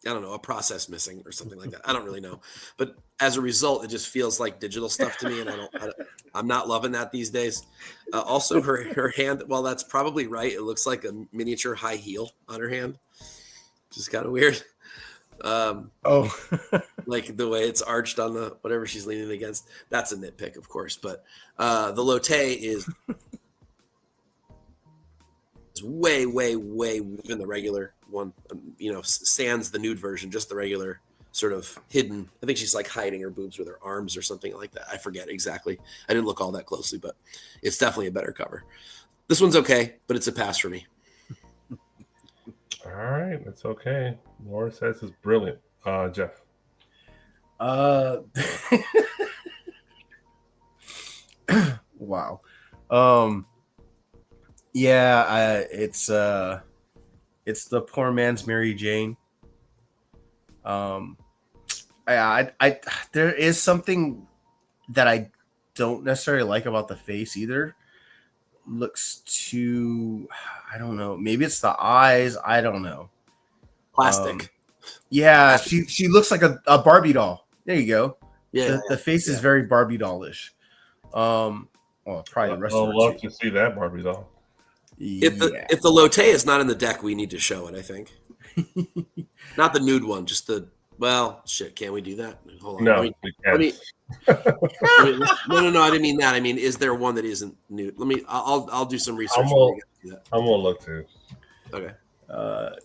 I don't know, a process missing or something like that. I don't really know, but as a result, it just feels like digital stuff to me, and I'm not loving that these days. Also, her hand, well, that's probably right. It looks like a miniature high heel on her hand, which is kind of weird. Oh, Like the way it's arched on the whatever she's leaning against. That's a nitpick, of course, but the Lotte is way, way, way than the regular one. Sans the nude version, just the regular sort of hidden. I think she's like hiding her boobs with her arms or something like that. I forget exactly. I didn't look all that closely, but it's definitely a better cover. This one's okay, but it's a pass for me. All right, it's okay. Laura says it's brilliant. Jeff. Wow. Yeah, it's the poor man's Mary Jane. I there is something that I don't necessarily like about the face either. Looks too, I don't know. Maybe it's the eyes. I don't know. Plastic. Yeah, she looks like a Barbie doll. There you go. Yeah, The face is very Barbie dollish. Well, probably the rest of I'd her love too. to see that Barbie doll. If the Lotte is not in the deck, we need to show it, I think. Not the nude one, just the, well, shit, can we do that? Hold on. No, we can't. no, I didn't mean that. I mean, is there one that isn't nude? I'll do some research. I'm gonna look too. Okay.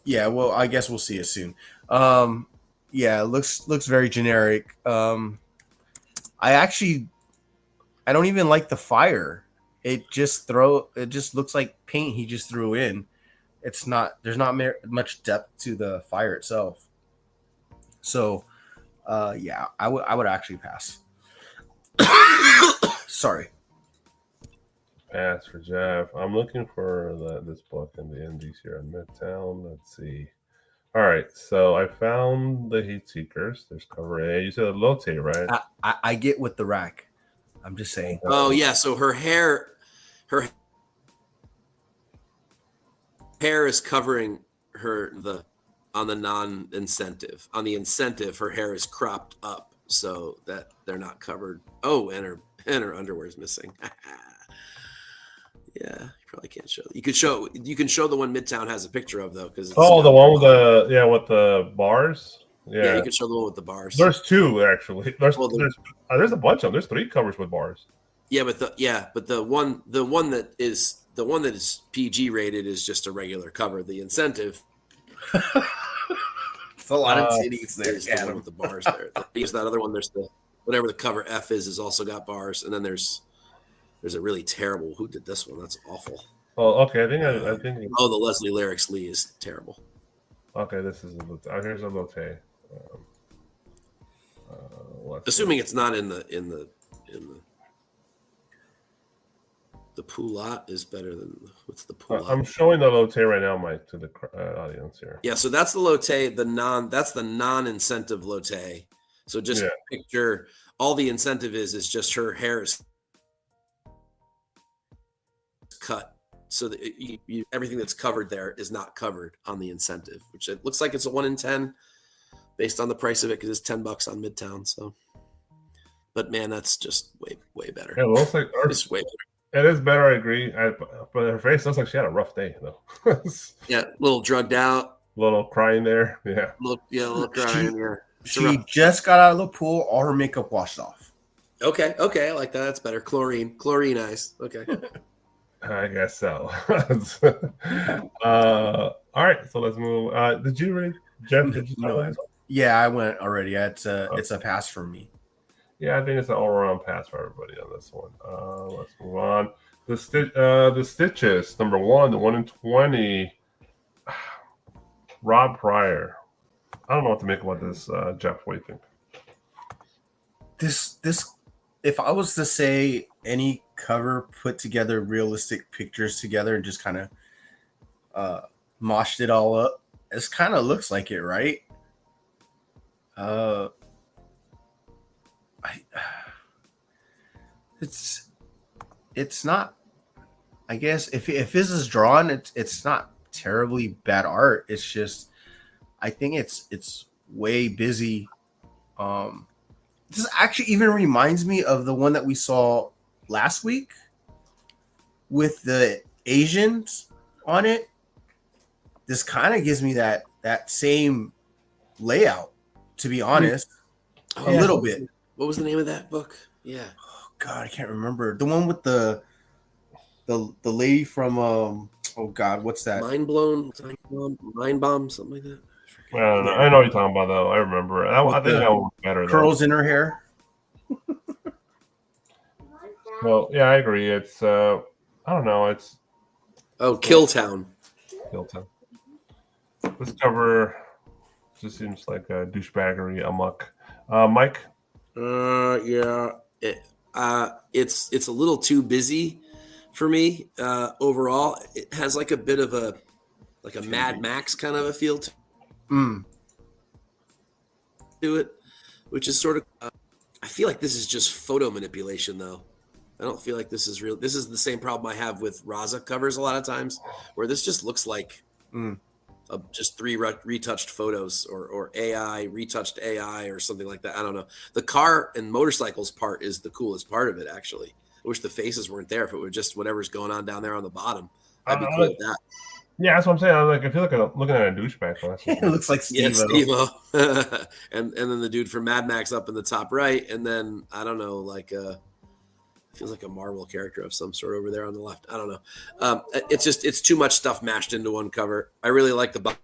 Yeah, well, I guess we'll see it soon. Yeah, it looks very generic. I don't even like the fire. It just looks like paint he just threw in. There's not much depth to the fire itself. So, yeah, I would actually pass. Sorry. Pass for Jeff. I'm looking for this book in the indies here in Midtown. Let's see. All right, so I found the Heat Seekers. There's cover A. You said a Lotte, right? I get with the rack. I'm just saying. Oh yeah, so her hair is covering on the non-incentive. On the incentive, her hair is cropped up so that they're not covered. Oh, and her underwear is missing. Yeah, you probably can't show. You can show the one Midtown has a picture of though, because the one with the bars. Yeah, you can show the one with the bars. There's two actually. There's a bunch of them. There's 3 covers with bars. Yeah, but the one that is PG rated is just a regular cover. The incentive. It's a lot of titties there. There's the one with the bars there. There's that other one. There's the whatever the cover F is also got bars, and then there's a really terrible. Who did this one? That's awful. Oh, okay. I think. Oh, the Leslie Lyrics Lee is terrible. Okay, this is here's a Lotte. Assuming it's not in the poulat is better than what's the poulat? I'm showing the Lotte right now, Mike, to the audience here. Yeah, so that's the Lotte. That's the non-incentive Lotte. So just picture all the incentive is just her hair is cut so that everything that's covered there is not covered on the incentive, which it looks like it's a 1 in 10 based on the price of it because it's $10 on Midtown. So, but man, that's just way better. Yeah, it looks like it's way better. It is better, I agree. But her face looks like she had a rough day, though. Yeah, a little drugged out. A little crying there. Yeah. A little crying. She just got out of the pool, all her makeup washed off. Okay, I like that. That's better. Chlorine eyes. Okay. I guess so. All right, so let's move. Did you read, Jeff? Did you No, yeah, I went already. It's a pass for me. Yeah, I think it's an all-around pass for everybody on this one. Let's move on. The Stitches, number 1, the 1 in 20. Rob Pryor. I don't know what to make about this, Jeff. What do you think? This, if I was to say any cover put together realistic pictures together and just kind of moshed it all up. This kind of looks like it, right? I, it's not. I guess if this is drawn, it's not terribly bad art. It's just I think it's way busy. This actually even reminds me of the one that we saw last week with the Asians on it. This kind of gives me that same layout, to be honest. A little bit. What was the name of that book? Yeah. Oh, God, I can't remember. The one with the lady from oh God, what's that? Mind Blown, Mind Bomb, something like that. I don't know. I know what you're talking about, though. I remember. I think that one was better. Curls in her hair. Well, yeah, I agree. It's I don't know. It's Kill Town. Hilton. This cover just seems like a douchebaggery amok. Mike? Yeah. It's a little too busy for me. Overall, it has like a bit of a Mad Max kind of a feel to it, which is sort of. I feel like this is just photo manipulation, though. I don't feel like this is real. This is the same problem I have with Raza covers a lot of times, where this just looks like just 3 retouched photos or AI, retouched AI or something like that. I don't know. The car and motorcycles part is the coolest part of it, actually. I wish the faces weren't there. If it were just whatever's going on down there on the bottom, I'd be cool with that. Yeah, that's what I'm saying. I feel like I'm looking at a douchebag. It looks like Steve. Steve-O. and then the dude from Mad Max up in the top right, and then I don't know, like feels like a Marvel character of some sort over there on the left. I don't know. It's too much stuff mashed into one cover. I really like the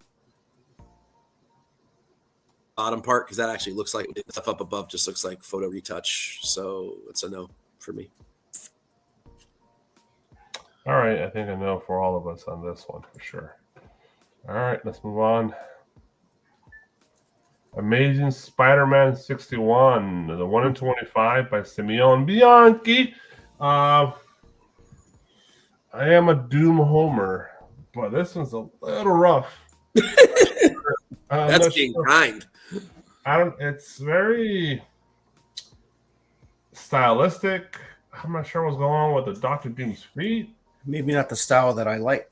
bottom part because that actually looks like stuff up above just looks like photo retouch. So it's a no for me. All right, I think I know for all of us on this one for sure. All right, let's move on. Amazing Spider-Man 61, the 1 in 25 by Simeon Bianchi. I am a Doom homer, but this one's a little rough. That's being kind. It's very stylistic. I'm not sure what's going on with the Dr. Doom's feet. Maybe not the style that I like.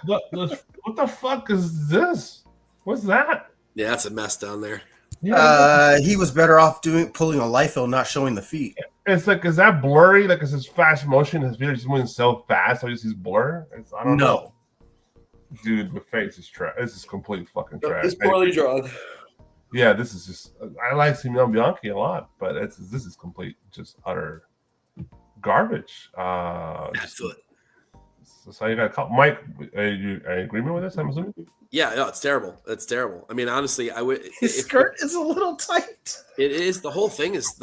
What the fuck is this? What's that? Yeah, that's a mess down there. Yeah, he was better off pulling a Liefeld, not showing the feet. It's like, is that blurry? Like, is his fast motion? His feet are just moving so fast, so he sees blur. I don't know. Dude, the face is trash. This is complete fucking trash. It's poorly drawn. Yeah, this is just. I like Simeon Bianchi a lot, but this is complete, just utter garbage. That's it. So you got a couple. Mike, are you in agreement with this? I'm assuming. Yeah, no, it's terrible. It's terrible. I mean, honestly, I would. His skirt is a little tight. It is. The whole thing's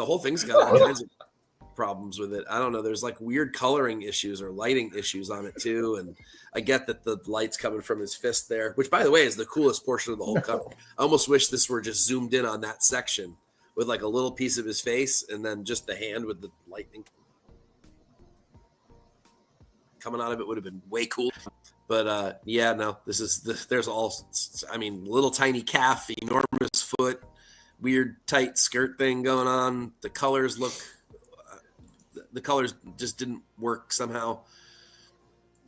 got all kinds of problems with it. I don't know. There's like weird coloring issues or lighting issues on it too. And I get that the light's coming from his fist there, which, by the way, is the coolest portion of the whole cover. I almost wish this were just zoomed in on that section with like a little piece of his face and then just the hand with the lightning coming out of it would have been way cool. But yeah, no, there's all, I mean, little tiny calf, enormous foot, weird tight skirt thing going on. The colors just didn't work somehow.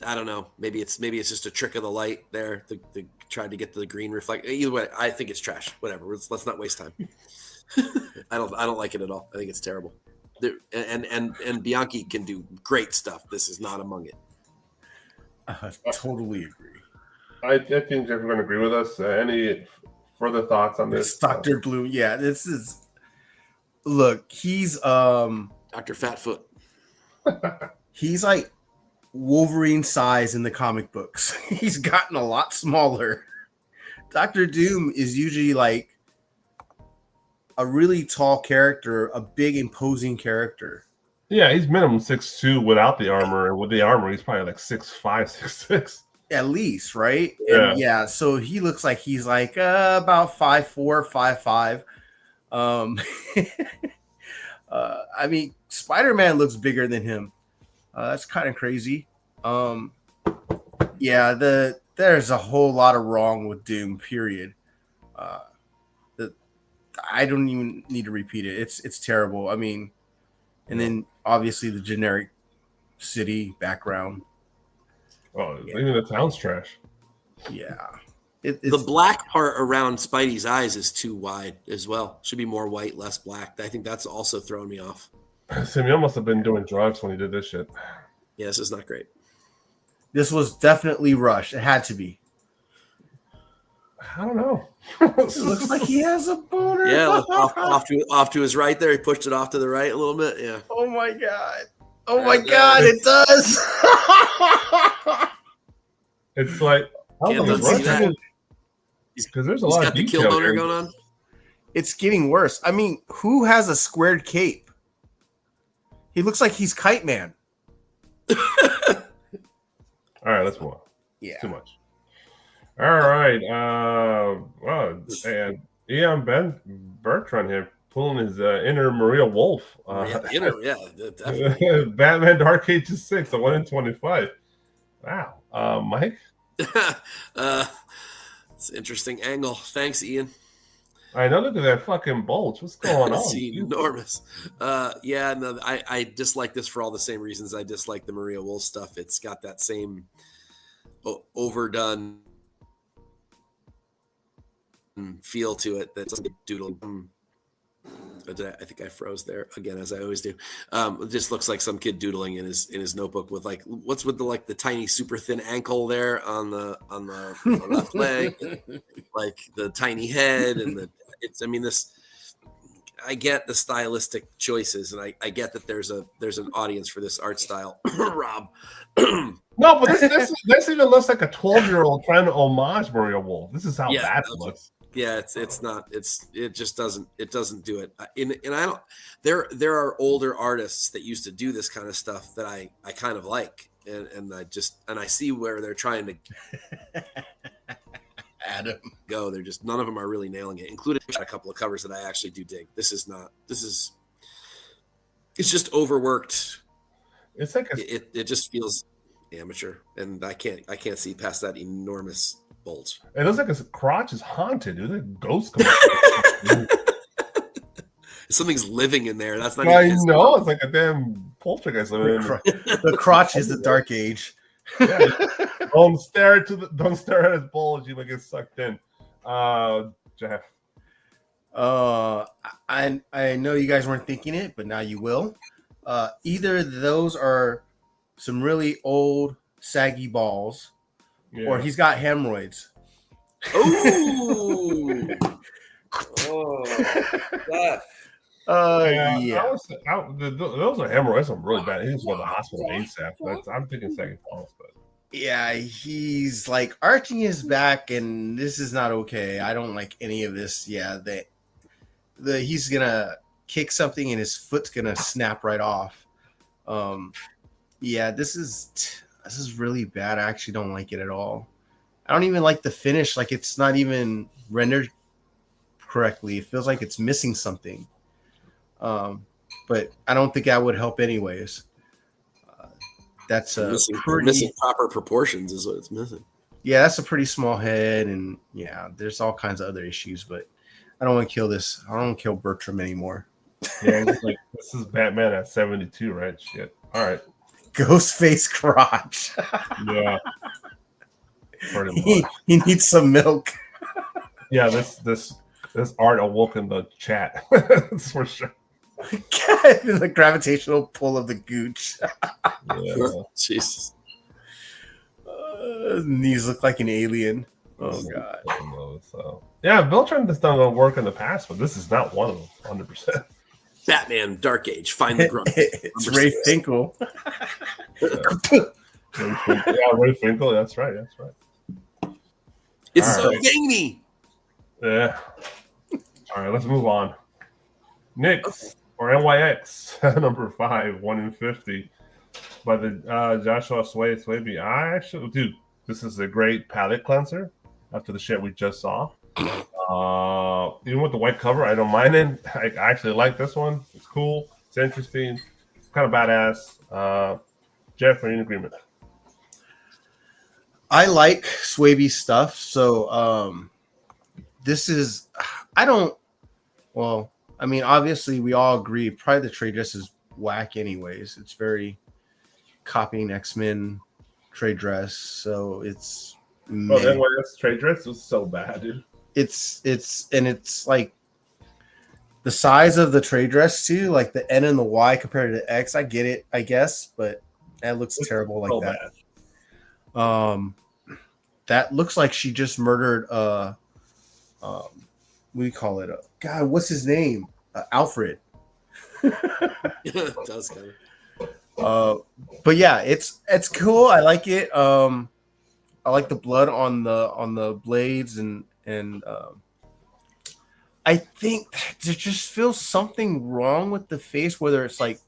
I don't know. Maybe it's just a trick of the light there. They tried to get the green reflect. Either way, I think it's trash. Whatever. Let's not waste time. I don't like it at all. I think it's terrible. And Bianchi can do great stuff. This is not among it. I totally agree. I think everyone agree with us. Any further thoughts on this? Dr. Blue, yeah, this is. Look, he's Dr. Fatfoot. He's like Wolverine size in the comic books. He's gotten a lot smaller. Dr. Doom is usually like a really tall character, a big imposing character. Yeah, he's minimum 6'2" without the armor, and with the armor, he's probably like 6'5", 6'6". At least, right? Yeah. And yeah, so he looks like he's like about 5'4", 5'5". I mean, Spider-Man looks bigger than him. That's kind of crazy. Yeah, Yeah, there's a whole lot of wrong with Doom. Period. I don't even need to repeat it. It's terrible. I mean, and then obviously the generic city background. Oh, even the town's trash. Yeah, The it's black part around Spidey's eyes is too wide as well. Should be more white, less black. I think that's also thrown me off. Simeon must have been doing drugs when he did this shit. Yeah, this is not great. this was definitely rushed. It had to be. I don't know. It looks like he has a boner. Yeah, off to his right there. He pushed it off to the right a little bit. Yeah. Oh my god. Oh my god, it does. It's like Can't unsee that. because there's a He's lot got of the detail kill boner here. going on. It's getting worse. I mean, who has a squared cape? He looks like he's Kite Man. All right, let's move on. Yeah. Too much. All right. Well, and Ian Bertrand here pulling his inner Maria Wolf. Definitely. Batman Dark Ages 6, a 1 in 25. Wow. Mike? It's an interesting angle. Thanks, Ian. I know, look at that fucking bulge. What's going on? It's enormous. Yeah, no, I dislike this for all the same reasons I dislike the Maria Wolf stuff. It's got that same overdone feel to it that's doodling. I think I froze there again, as I always do. It just looks like some kid doodling in his notebook with what's with the tiny super thin ankle there on the left leg, like the tiny head and I get the stylistic choices, and I get that there's an audience for this art style, Rob. No, but this even looks like a 12-year-old trying to homage Maria Wolf. This is how bad it looks. Yeah, it just doesn't do it. And I don't. There are older artists that used to do this kind of stuff that I kind of like, and I see where they're trying to Adam go. They're just none of them are really nailing it. Including a couple of covers that I actually do dig. It's just overworked. It's like it just feels amateur, and I can't see past that enormous bulge. It looks like his crotch is haunted, dude. Like ghosts come Something's living in there. That's not. I know. It's like a damn poltergeist living in there. The crotch is the Dark Age. Yeah, don't stare at his bulge. You might get sucked in. Jeff. I know you guys weren't thinking it, but now you will. Either those are some really old saggy balls, or he's got hemorrhoids. Ooh. Yeah. Those are hemorrhoids. Some really bad. He needs to go to the hospital ASAP. I'm thinking second pulse, but Yeah, he's like arching his back, and this is not okay. I don't like any of this. Yeah, he's gonna kick something, and his foot's gonna snap right off. Yeah, this is really bad. I actually don't like it at all. I don't even like the finish. Like, it's not even rendered correctly. It feels like it's missing something. But I don't think that would help anyways. That's missing proper proportions is what it's missing. Yeah, that's a pretty small head, and yeah, there's all kinds of other issues. But I don't want to kill this. I don't want to kill Bertram anymore. Yeah, like this is Batman at 72, right? Shit. All right. Ghostface crotch. Yeah. He needs some milk. Yeah, this art awoke in the chat. That's for sure. The gravitational pull of the gooch. Yeah. Jesus. Knees look like an alien. Oh god. So, yeah, Beltran has done work in the past, but this is not one of them. 100%. Batman, Dark Age, Find the Grunt. It's Ray Finkel. Ray Finkel. That's right. It's so veiny. Yeah. All right, let's move on. Nyx or NYX number 5, 1 in 50 by the Joshua Swaby. I actually, dude, this is a great palette cleanser after the shit we just saw. Even with the white cover, I don't mind it. I actually like this one. It's cool. It's interesting. It's kind of badass. Jeff, are you in agreement? I like Swaby's stuff. So this is I mean, obviously we all agree probably the trade dress is whack anyways. It's very copying X-Men trade dress, so it's Oh, then when this trade dress was so bad, dude. it's like the size of the trade dress too, like the N and the Y compared to the X. I get it, I guess, but that looks terrible like so that. Bad. That looks like she just murdered what do you call it? God, what's his name? Alfred. It does kind of. But yeah, it's cool. I like it. I like the blood on the blades and I think there just feels something wrong with the face, whether it's like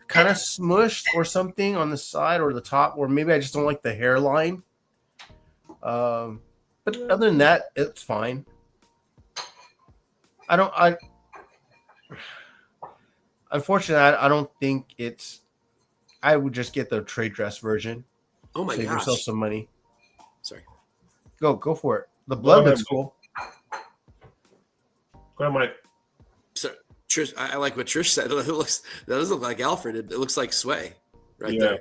kind of smushed or something on the side or the top, or maybe I just don't like the hairline. But other than that, it's fine. Unfortunately, I don't think it's. I would just get the trade dress version. Oh my Save gosh! yourself some money. Sorry. Go for it. The blood looks cool. Go ahead, Mike. So Trish, I like what Trish said. That doesn't look like Alfred. It looks like Sway, right Yeah.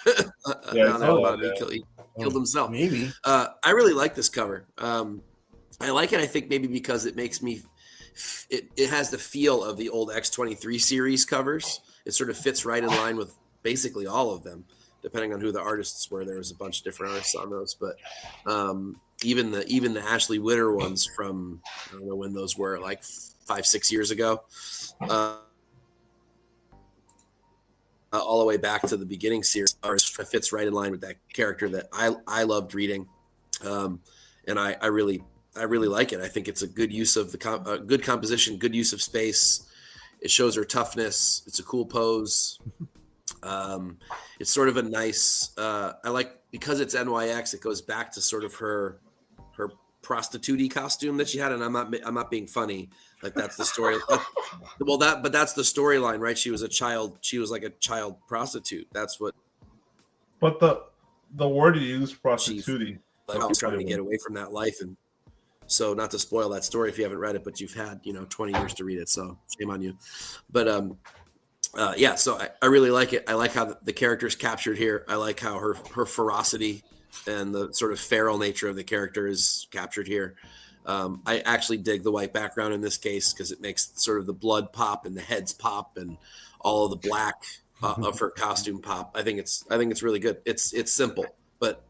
there. Yeah, He killed himself. Maybe. I really like this cover. I like it. I think maybe because it makes me. It has the feel of the old X-23 series covers. It sort of fits right in line with basically all of them, depending on who the artists were. There was a bunch of different artists on those, but even the Ashley Witter ones from I don't know when those were, like 5-6 years ago, all the way back to the beginning series, fits right in line with that character that I loved reading, and I really like it. I think it's a good use of the good composition, good use of space. It shows her toughness. It's a cool pose. It's sort of a nice. I like because it's NYX. It goes back to sort of her prostitute costume that she had, and I'm not being funny. Like that's the story. But that's the storyline, right? She was a child. She was like a child prostitute. That's what. But the word you use, prostitute. I was trying to get away from that life, and so not to spoil that story if you haven't read it, but you've had 20 years to read it, so shame on you. But yeah, so I really like it. I like how the character's captured here. I like how her ferocity and the sort of feral nature of the character is captured here. I actually dig the white background in this case because it makes sort of the blood pop and the heads pop and all of the black of her costume pop. I think it's really good. It's simple, but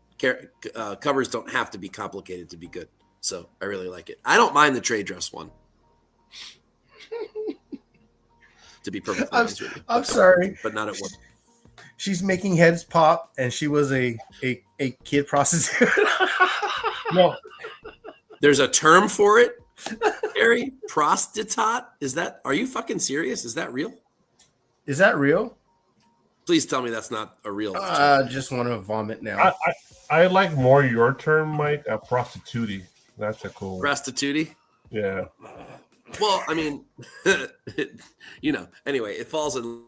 covers don't have to be complicated to be good. So I really like it. I don't mind the trade dress one. To be perfectly honest with you. I'm sorry, but not at work. She's making heads pop, and she was a kid prostitute. No, there's a term for it. Harry, prostitute. Are you fucking serious? Is that real? Is that real? Please tell me that's not a real term. I just want to vomit now. I like more your term, Mike. Prostitute. That's a cool. Prostitute. Yeah. Well, I mean, anyway, it falls in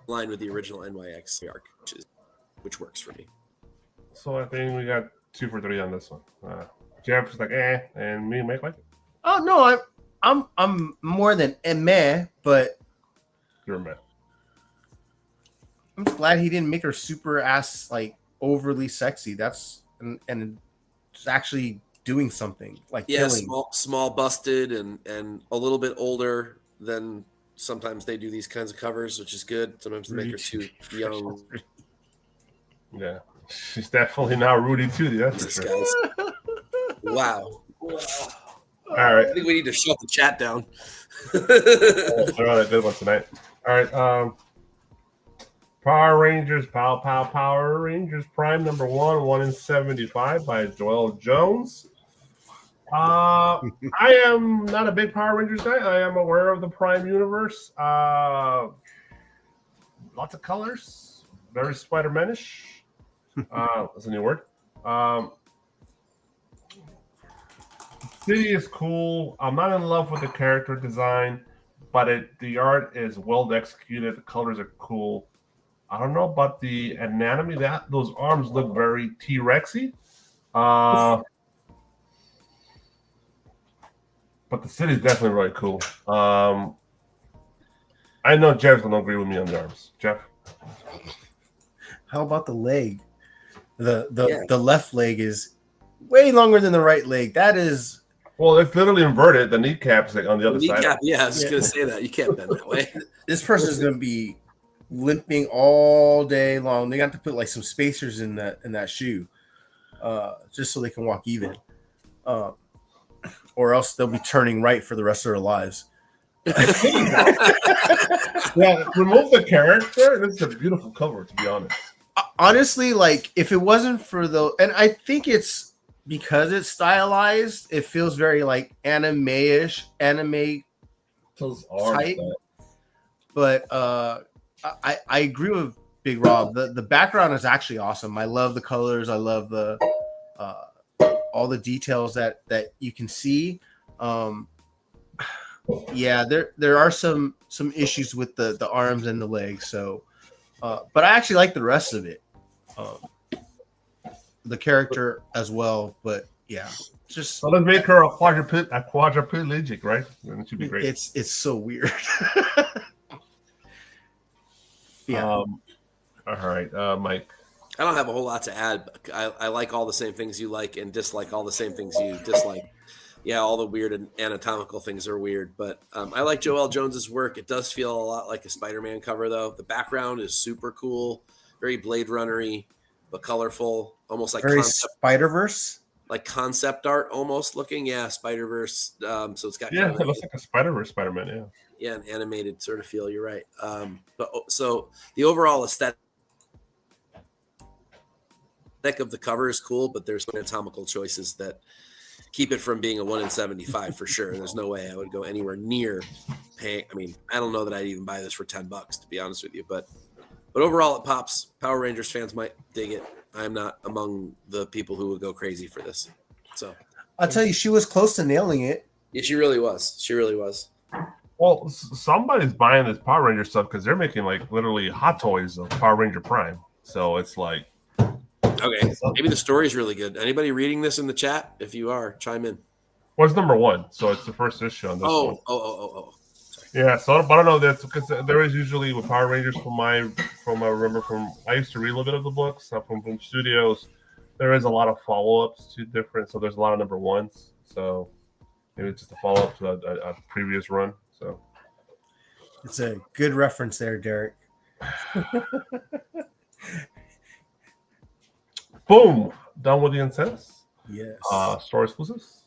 line with the original NYX arc, which works for me. So I think we got 2 for 3 on this one. Jeff's like, and me and Mike like it. Oh no, I'm more than meh, but You're a man. I'm just glad he didn't make her super ass like overly sexy. That's and it's actually doing something like killing. small busted and a little bit older than sometimes they do these kinds of covers, which is good. Sometimes they make her too young. Yeah, she's definitely not Rudy Tooty. That's for sure. Wow. All right, I think we need to shut the chat down. they're on a good one tonight. All right, Power Rangers, Power Rangers Prime number 1 in 75 by Joel Jones. I am not a big Power Rangers guy. I am aware of the Prime universe. Lots of colors, very Spider-Man-ish. That's a new word. City is cool. I'm not in love with the character design, but the art is well executed. The colors are cool. I don't know about the anatomy. That those arms look very T-Rexy. But the city's definitely really cool. I know Jeff's gonna agree with me on the arms. Jeff, How about the leg? The left leg is way longer than the right leg. That is well, it's literally inverted. The kneecap's like on the other side. Yeah, I was just gonna say that. You can't bend that way. this person is going to be limping all day long. They got to put like some spacers in that shoe, just so they can walk even, or else they'll be turning right for the rest of their lives. Yeah, remove the character. This is a beautiful cover, to be honest. Honestly, like if it wasn't for and I think it's because it's stylized, it feels very like anime-ish, anime Those arms, type. man. But I agree with Big Rob. The background is actually awesome. I love the colors. I love the all the details that you can see. Yeah, there are some issues with the arms and the legs. So, but I actually like the rest of it. The character as well. But yeah, just So let's make her a quadriplegic, right? That should be great. it's so weird. Yeah. All right, Mike. I don't have a whole lot to add. I like all the same things you like and dislike all the same things you dislike. Yeah, all the weird and anatomical things are weird, but I like Joelle Jones's work. It does feel a lot like a Spider-Man cover, though. The background is super cool, very Blade Runner-y, but colorful, almost like Very Spider-Verse. like concept art almost looking. Yeah, Spider-Verse. So it's got Yeah, kind of it looks like a Spider-Verse Spider-Man. Yeah. an animated sort of feel. You're right. But so the overall aesthetic of the cover is cool, but there's anatomical choices that keep it from being a 1 in 75 for sure. There's no way I would go anywhere near paying. I mean, I don't know that I'd even buy this for $10, to be honest with you, but overall it pops. Power Rangers fans might dig it. I'm not among the people who would go crazy for this. So I'll tell you, she was close to nailing it. yeah, she really was. She really was. Well, somebody's buying this Power Ranger stuff because they're making like literally hot toys of Power Ranger Prime. So it's like, Okay, maybe the story's really good. Anybody reading this in the chat? If you are, chime in. what's number one? So it's the first issue on this one. Oh. Yeah, so but I don't know that's because there is usually with Power Rangers I used to read a little bit of the books from studios. There is a lot of follow-ups to different, so there's a lot of number ones. So maybe it's just a follow-up to a previous run. So It's a good reference there, Derek. boom, done with the incentives. Yes. Store exclusives.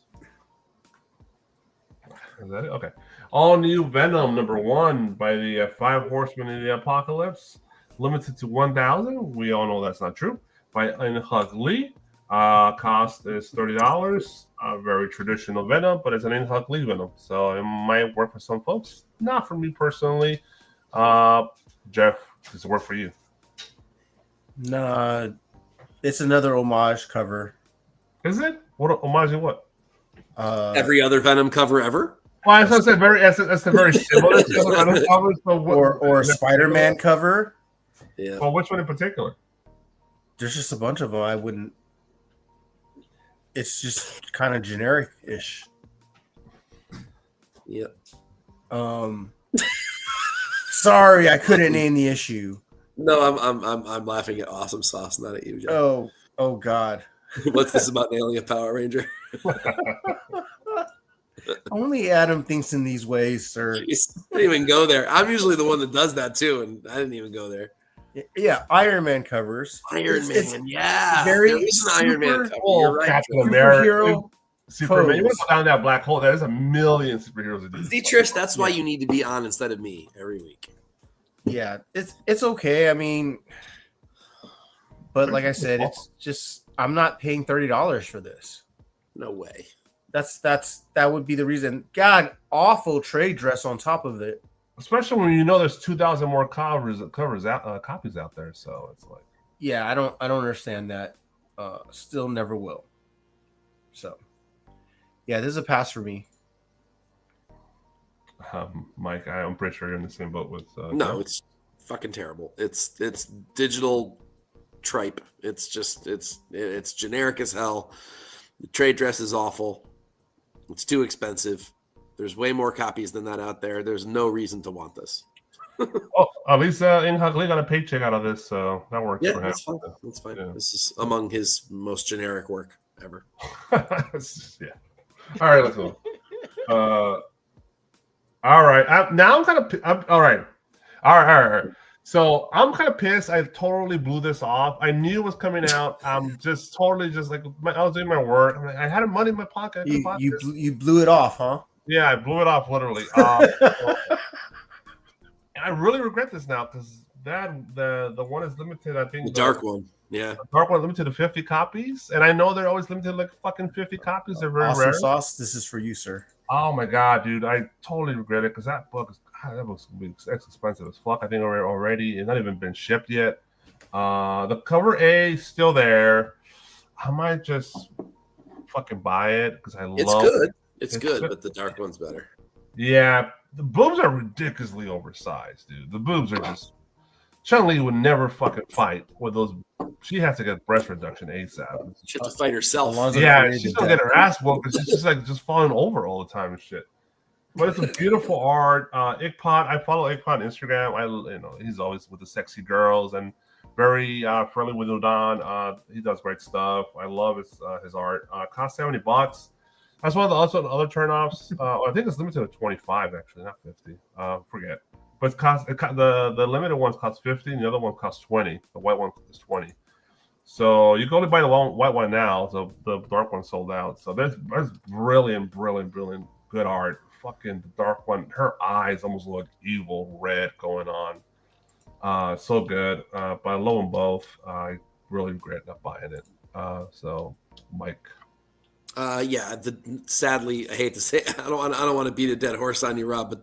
Is that it? Okay. All new Venom #1 by the Five Horsemen of the Apocalypse, limited to 1,000. We all know that's not true. By In-Hug Lee. Cost is $30. Very traditional Venom, but it's an In-Hug Lee Venom, so it might work for some folks. Not for me personally. Jeff, does it work for you? Nah, it's another homage cover. Is it? What homage to what? Every other Venom cover ever? Well, I was gonna say that's a very similar to the Venom covers, but or a Spider-Man cover. Yeah. Well, which one in particular? There's just a bunch of them. I wouldn't. It's just kind of generic-ish. Yep. Sorry, I couldn't name the issue. No, I'm laughing at Awesome Sauce, not at you, Joe. Oh God. What's this about nailing a Power Ranger? Only Adam thinks in these ways, sir. Jeez, I didn't even go there. I'm usually the one that does that too, and I didn't even go there. Yeah, Iron Man covers. Iron It's Man, yeah. very There is an Iron Man cover. Oh, You're right. Captain America, Superhero Superman. You want pose. to go down that black hole? There's a million superheroes that do See, this. Trish, that's why you need to be on instead of me every week. Yeah, it's okay. I mean, but like I said, it's just I'm not paying $30 for this. No way. That would be the reason. God, awful trade dress on top of it. Especially when you know there's 2,000 more copies out there. So it's like, Yeah, I don't understand that. Still never will. So, yeah, this is a pass for me. Mike, I'm pretty sure you're in the same boat with. No, Jeff. it's fucking terrible. It's digital tripe. It's just it's generic as hell. The trade dress is awful. It's too expensive. There's way more copies than that out there. There's no reason to want this. Oh, at least Inhagli got a paycheck out of this, so that works for him. That's fine. That's fine. Yeah. This is among his most generic work ever. Yeah. All right, let's move. All right. Now I'm kind of all right. All right. So I'm kind of pissed. I totally blew this off. I knew it was coming out. I'm just totally just like I was doing my work. I'm like, I had money in my pocket. You blew it off, huh? Yeah, I blew it off literally. I really regret this now because the one is limited. I think the dark one. Yeah, the dark one is limited to 50 copies, and I know they're always limited to like fucking 50 copies. They're very awesome rare. Sauce, this is for you, sir. Oh my god, dude! I totally regret it because that book's gonna be expensive as fuck. I think already it's not even been shipped yet. The cover A is still there. I might just fucking buy it because I love good. It's good, but the dark one's better. Yeah, the boobs are ridiculously oversized, dude. The boobs are just. Chun-Li would never fucking fight with those. She has to get breast reduction ASAP. She has to fight herself. Yeah, she's gonna get her ass whooped because she's just falling over all the time and shit. But it's a beautiful art. Ikpot, I follow Ikpot on Instagram. He's always with the sexy girls and very friendly with Udon. He does great stuff. I love his art. Cost $70. That's one of the other turnoffs. I think it's limited to 25 actually, not 50. Forget. But the limited ones cost 50, and the other one costs 20. The white one is 20. So you can only buy the white one now. So the dark one sold out. So there's brilliant good art. Fucking the dark one, her eyes almost look evil red going on. So good. But I love them both. I really regret not buying it. So Mike. Sadly, I hate to say it, I don't want to beat a dead horse on you, Rob, but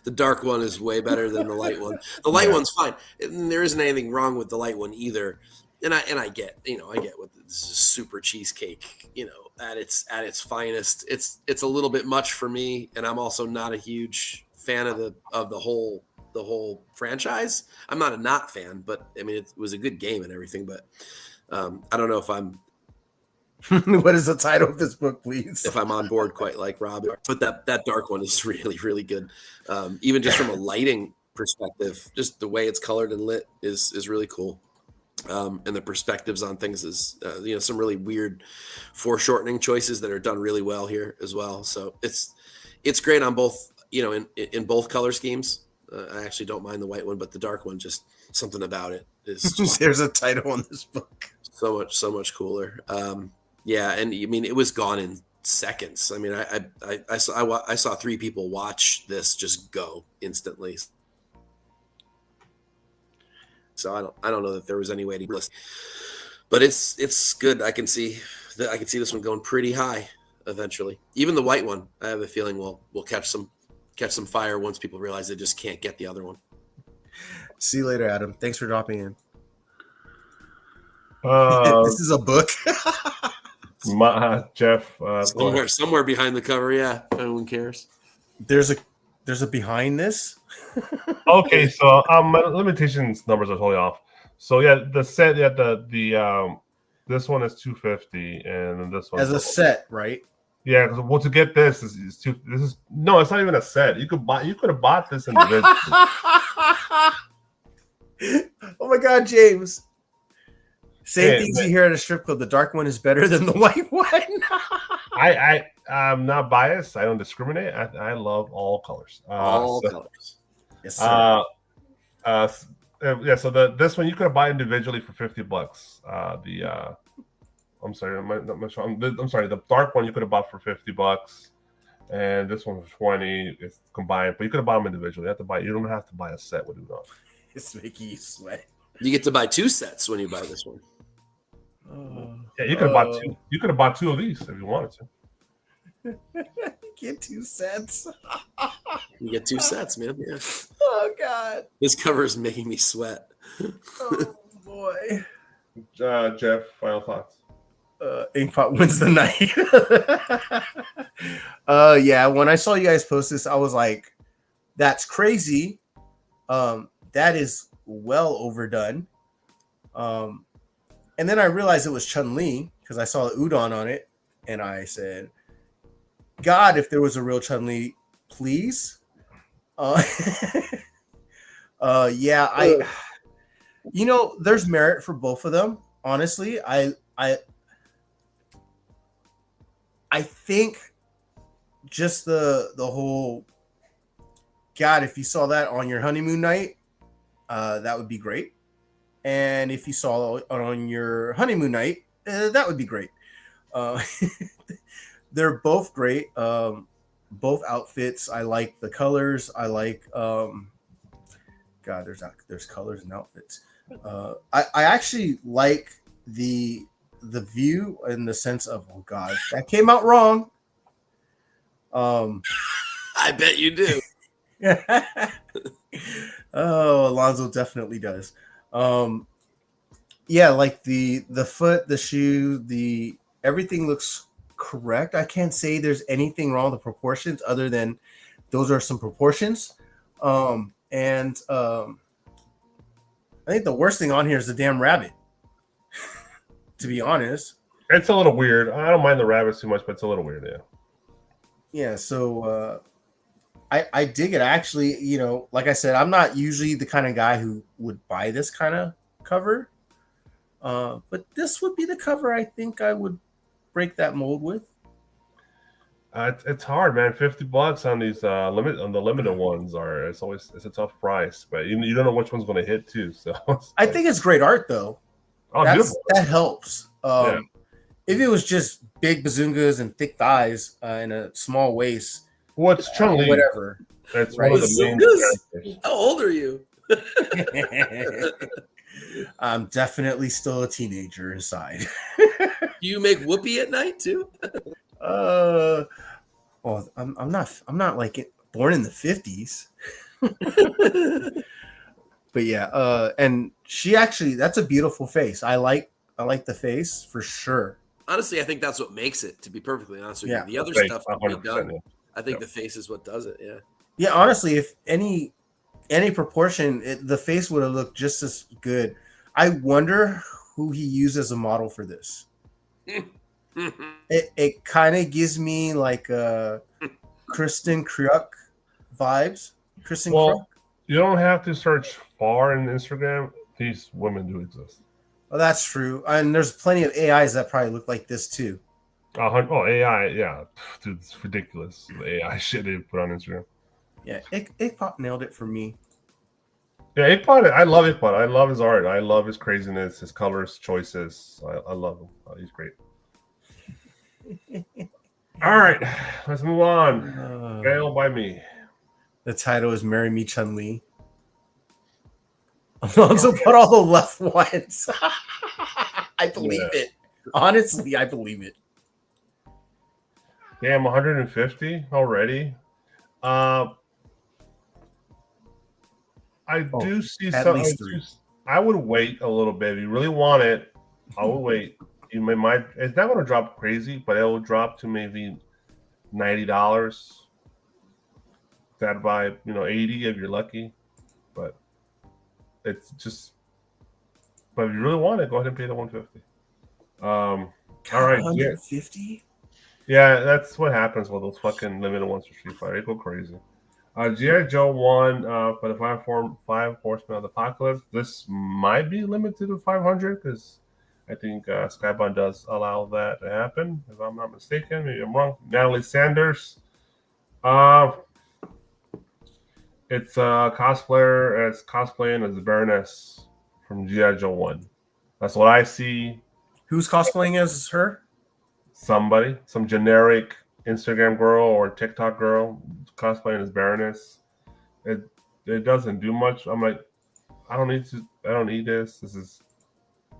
the dark one is way better than the light one. The light one's fine. And there isn't anything wrong with the light one either. And I get what this is super cheesecake, at its finest. It's a little bit much for me, and I'm also not a huge fan of the whole franchise. I'm not a not fan, but I mean it was a good game and everything, but I don't know if I'm what is the title of this book, please? If I'm on board quite like Rob. But that dark one is really, really good. Even just from a lighting perspective, just the way it's colored and lit is really cool. And the perspectives on things is, some really weird foreshortening choices that are done really well here as well. So it's great on both, in both color schemes. I actually don't mind the white one, but the dark one, just something about it is just there's a title on this book. So much cooler. Yeah, and I mean it was gone in seconds. I mean, I saw 3 people watch this just go instantly. So I don't know that there was any way to list, but it's good. I can see this one going pretty high eventually. Even the white one, I have a feeling will catch some fire once people realize they just can't get the other one. See you later, Adam. Thanks for dropping in. This is a book. Jeff, somewhere behind the cover, yeah. No one cares. There's a behind this. Okay, so my limitations numbers are totally off. So yeah, the set, the this one is 250, and then this one as a set, right? Yeah, because to get this is two. This is no, it's not even a set. You could have bought this individually. Oh my God, James. Same things you hear at a strip club. The dark one is better than the white one. I'm not biased. I don't discriminate. I love all colors. Colors. Yes, sir. So this one you could buy individually for $50. I'm sorry, I'm sorry. The dark one you could have bought for $50, and this one for 20. It's combined, but you could have bought them individually. You don't have to buy a set with Udon. It's making you sweat. You get to buy 2 sets when you buy this one. Yeah, you could have bought 2. You could have bought 2 of these if you wanted to. Get 2 sets. You get 2 sets, man. Yeah. Oh God. This cover is making me sweat. Oh boy. Jeff, final thoughts. Inkpot wins the night. Yeah, when I saw you guys post this, I was like, that's crazy. That is well overdone. And then I realized it was Chun-Li because I saw the udon on it, and I said, God, if there was a real Chun-Li, please. Yeah, there's merit for both of them. Honestly, I think just the whole, God, if you saw that on your honeymoon night, that would be great. And if you saw it on your honeymoon night, that would be great. They're both great. Both outfits. I like the colors. I like. God, there's colors and outfits. I actually like the view in the sense of, oh God, that came out wrong. I bet you do. Oh, Alonzo definitely does. Yeah, like the foot, the shoe, the everything looks correct. I can't say there's anything wrong with the proportions other than those are some proportions. And I think the worst thing on here is the damn rabbit. To be honest. It's a little weird. I don't mind the rabbits too much, but it's a little weird, yeah. Yeah, so I dig it. Actually, like I said, I'm not usually the kind of guy who would buy this kind of cover. But this would be the cover I think I would break that mold with. It's hard, man. $50 on these limited ones it's a tough price, but you don't know which one's going to hit too. So I think it's great art though. Oh, beautiful. That helps. Yeah. If it was just big bazungas and thick thighs and a small waist, what's Chun-Li? Whatever. That's Right. one of the main characters. How old are you? I'm definitely still a teenager inside. Do you make whoopee at night too? Well, I'm not like born in the 50s. But yeah, and she actually, that's a beautiful face. I like the face for sure. Honestly, I think that's what makes it, to be perfectly honest with you. Yeah. The other Face, stuff can be 100%, done. yeah. I think the face is what does it, yeah. Yeah, honestly, if any proportion, the face would have looked just as good. I wonder who he used as a model for this. It kind of gives me like Kristen Kruk vibes. Kristen Kruk. You don't have to search far in Instagram. These women do exist. Oh, that's true. And there's plenty of AIs that probably look like this too. Oh, AI, yeah. Dude, it's ridiculous. The AI shit they put on Instagram. Yeah, Ickpot nailed it for me. Yeah, Ickpot, I love Ickpot. I love his art. I love his craziness, his colors, choices. I love him. He's great. All right, let's move on. Fail by me. The title is Marry Me, Chun-Li. Alonso put all the left ones. I believe it. Honestly, I believe it. Damn, 150 already. I do see at some. least three. I would wait a little bit. If you really want it, I would wait. It's not going to drop crazy, but it will drop to maybe $90. That by 80 if you're lucky, but it's just. But if you really want it, go ahead and pay the 150. All right, 150. Yeah, that's what happens with those fucking limited ones for Street Fighter. They go crazy. G.I. Joe 1 for the five Horsemen of the Apocalypse. This might be limited to 500 because I think Skybound does allow that to happen, if I'm not mistaken. Maybe I'm wrong. Natalie Sanders. It's a cosplayer cosplaying as the Baroness from G.I. Joe 1. That's what I see. Who's cosplaying as her? Somebody, some generic Instagram girl or TikTok girl cosplaying as Baroness. It doesn't do much. I'm like, I don't need this. This is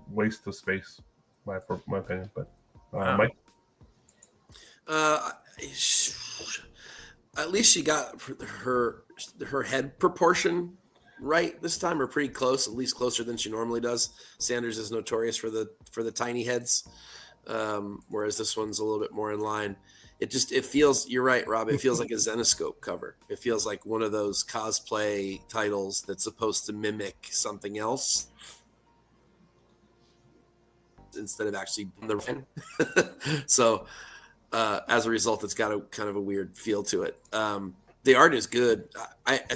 waste of space, my opinion. But Mike, at least she got her head proportion right this time, or pretty close, at least closer than she normally does. Sanders is notorious for the tiny heads, whereas this one's a little bit more in line. it feels, you're right, Rob. It feels like a Zenoscope cover. It feels like one of those cosplay titles that's supposed to mimic something else instead of actually the so as a result, it's got a kind of a weird feel to it. The art is good.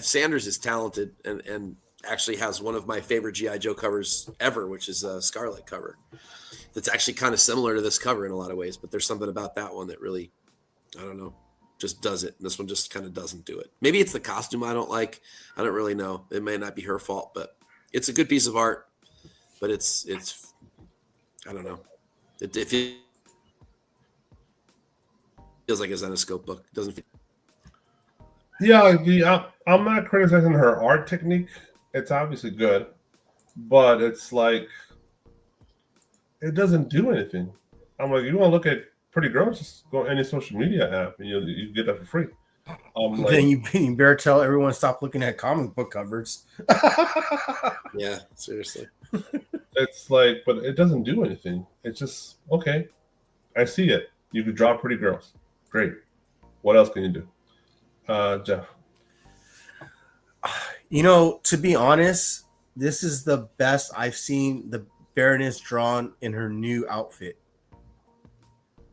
Sanders is talented and actually has one of my favorite G.I. Joe covers ever, which is a Scarlet cover. That's actually kind of similar to this cover in a lot of ways, but there's something about that one that really, I don't know, just does it. This one just kind of doesn't do it. Maybe it's the costume I don't like. I don't really know. It may not be her fault, but it's a good piece of art. But it's I don't know. It feels like a Zenoscope book. It doesn't feel. Yeah, I'm not criticizing her art technique. It's obviously good, but it's like it doesn't do anything. I'm like, you want to look at pretty girls? Just go any social media app, and you get that for free. Like, then you better tell everyone to stop looking at comic book covers. Yeah, seriously. it's like, but it doesn't do anything. It's just okay. I see it. You could draw pretty girls. Great. What else can you do, Jeff? You know, to be honest, this is the best I've seen the Baroness drawn in her new outfit.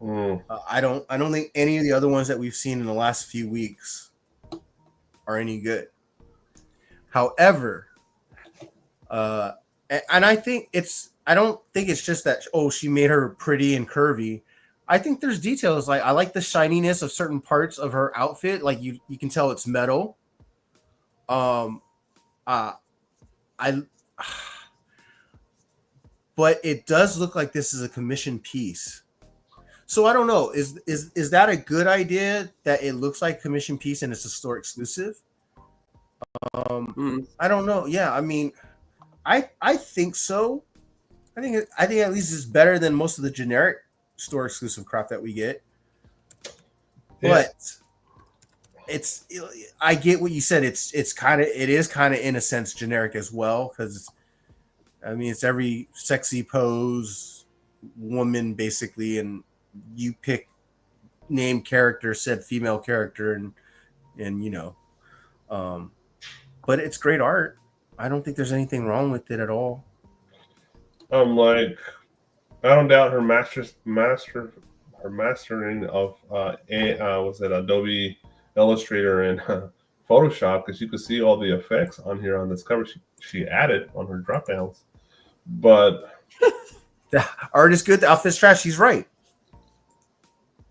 I don't think any of the other ones that we've seen in the last few weeks are any good. However, and I think I don't think it's just that, oh, she made her pretty and curvy. I think there's details. Like, I like the shininess of certain parts of her outfit. Like, you can tell it's metal. But it does look like this is a commission piece. So I don't know. Is that a good idea that it looks like commission piece and it's a store exclusive? I don't know. Yeah, I mean, I think so. I think at least it's better than most of the generic store exclusive crap that we get. Yeah. But I get what you said. It is kind of in a sense generic as well, because I mean it's every sexy pose woman basically, and you pick name character, said female character, and you know, but it's great art. I don't think there's anything wrong with it at all. Like, I don't doubt her mastering of was it Adobe Illustrator and Photoshop, because you could see all the effects on here on this cover she added on her drop downs. But the art is good, the outfit's trash. She's right.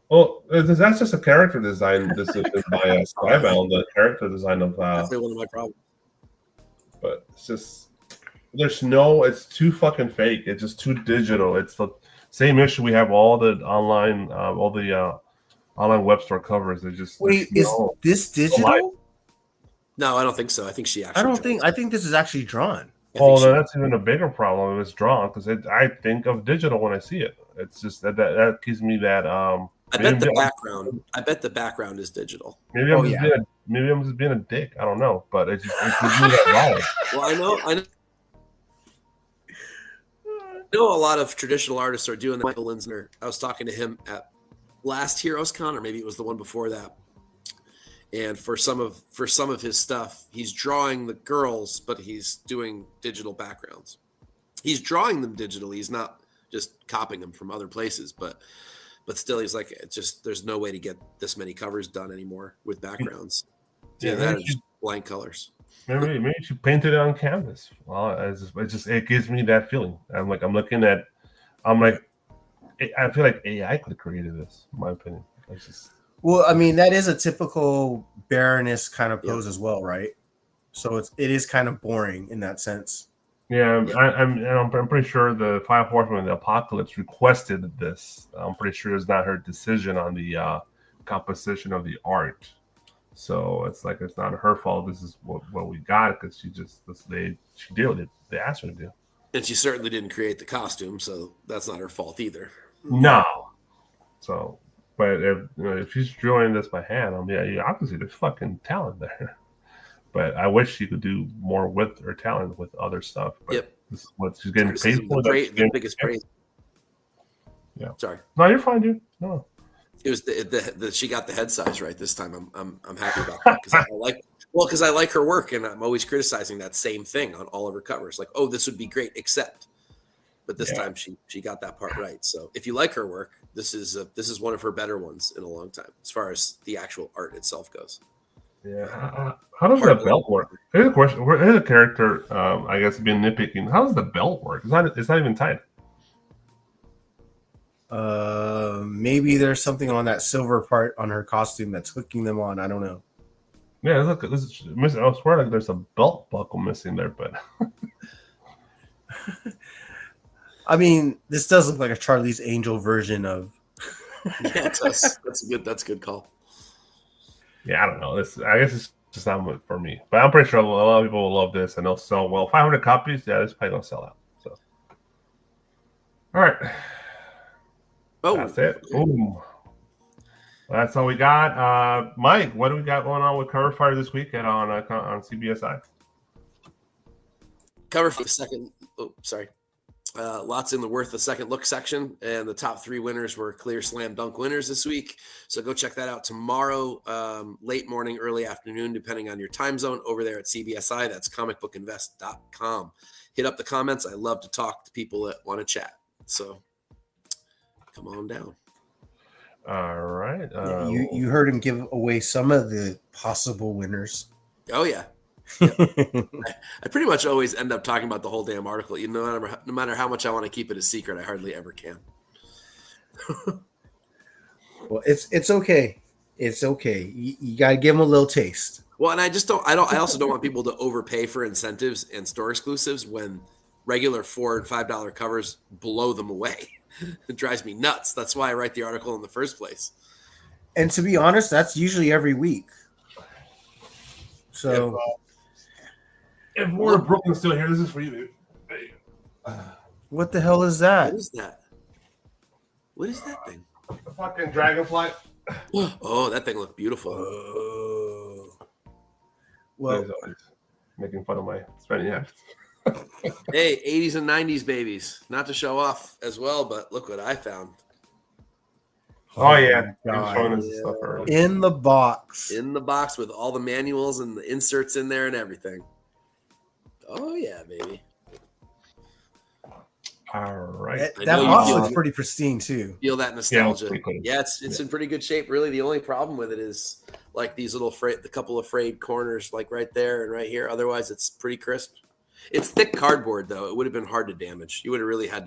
Well, that's just a character design. This is by Skybound, the character design of. That's one of my problems. But it's just it's too fucking fake. It's just too digital. It's the same issue we have all the online online web store covers. It's just wait, is this digital? No, I don't think so. I think she actually. I think this is actually drawn. Well, then that's even a bigger problem if it's drawn, because I think of digital when I see it. It's just that gives me that. I bet the background is digital. Maybe I'm just being a dick. I don't know, but it gives me that vibe. Well, I know a lot of traditional artists are doing that. Michael Linsner. I was talking to him at last Heroes Con, or maybe it was the one before that. And for some of his stuff, he's drawing the girls, but he's doing digital backgrounds. He's drawing them digitally. He's not just copying them from other places, but still, he's like, it's just there's no way to get this many covers done anymore with backgrounds. Yeah, that are just blank colors. Maybe you painted it on canvas. Well, it gives me that feeling. I feel like AI could have created this, in my opinion. It's just. Well, I mean, that is a typical Baroness kind of pose as well, right? So it is kind of boring in that sense. Yeah, I'm pretty sure the Five Horsemen of the Apocalypse requested this. I'm pretty sure it's not her decision on the composition of the art. So it's like it's not her fault. This is what we got, because she did what they asked her to do. And she certainly didn't create the costume, so that's not her fault either. No. So. But if she's drawing this by hand, obviously there's fucking talent there. But I wish she could do more with her talent with other stuff. But this is what she's getting paid for. The biggest praise. Yeah. Sorry. No, you're fine, dude. No. It was the she got the head size right this time. I'm happy about that because I like her work, and I'm always criticizing that same thing on all of her covers. Like, oh, this would be great, except, but this time she got that part right. So if you like her work, this is one of her better ones in a long time as far as the actual art itself goes. Yeah. How does that belt work? Here's a question. Here's a character. I guess being nitpicking. How does the belt work? It's not even tied. Maybe there's something on that silver part on her costume that's hooking them on. I don't know. Yeah, look, this is missing. I swear, like there's a belt buckle missing there, but I mean, this does look like a Charlie's Angel version of. Yeah, it does. That's a good call. yeah, I don't know. I guess it's just not for me. But I'm pretty sure a lot of people will love this, and they'll sell well. 500 copies. Yeah, this is probably gonna sell out. So, all right. Oh, That's it. Boom. That's all we got. Mike, what do we got going on with Cover Fire this weekend on CBSI? Cover for the second. Oh, sorry. Lots in the worth a second look section, and the top 3 winners were clear slam dunk winners this week. So go check that out tomorrow, late morning, early afternoon, depending on your time zone, over there at CBSI. That's comicbookinvest.com. Hit up the comments. I love to talk to people that want to chat. So come on down. All right. You heard him give away some of the possible winners. Oh yeah. I pretty much always end up talking about the whole damn article. No matter how much I want to keep it a secret, I hardly ever can. Well, it's okay. It's okay. You gotta give them a little taste. Well, and I also don't want people to overpay for incentives and store exclusives when regular $4 and $5 covers blow them away. It drives me nuts. That's why I write the article in the first place. And to be honest, that's usually every week. So if we're Brooklyn still here, this is for you, dude. What the hell is that? What is that? What is that thing? The fucking dragonfly. Oh, that thing looked beautiful. Well, making fun of my spending habits. Hey, 80s and 90s babies. Not to show off as well, but look what I found. Oh yeah, God. Stuff In the box. In the box with all the manuals and the inserts in there and everything. Oh yeah, baby. All right. That box looks pretty pristine too. Feel that nostalgia. Yeah, it's in pretty good shape. Really, the only problem with it is like these little the couple of frayed corners, like right there and right here. Otherwise, it's pretty crisp. It's thick cardboard, though. It would have been hard to damage. You would have really had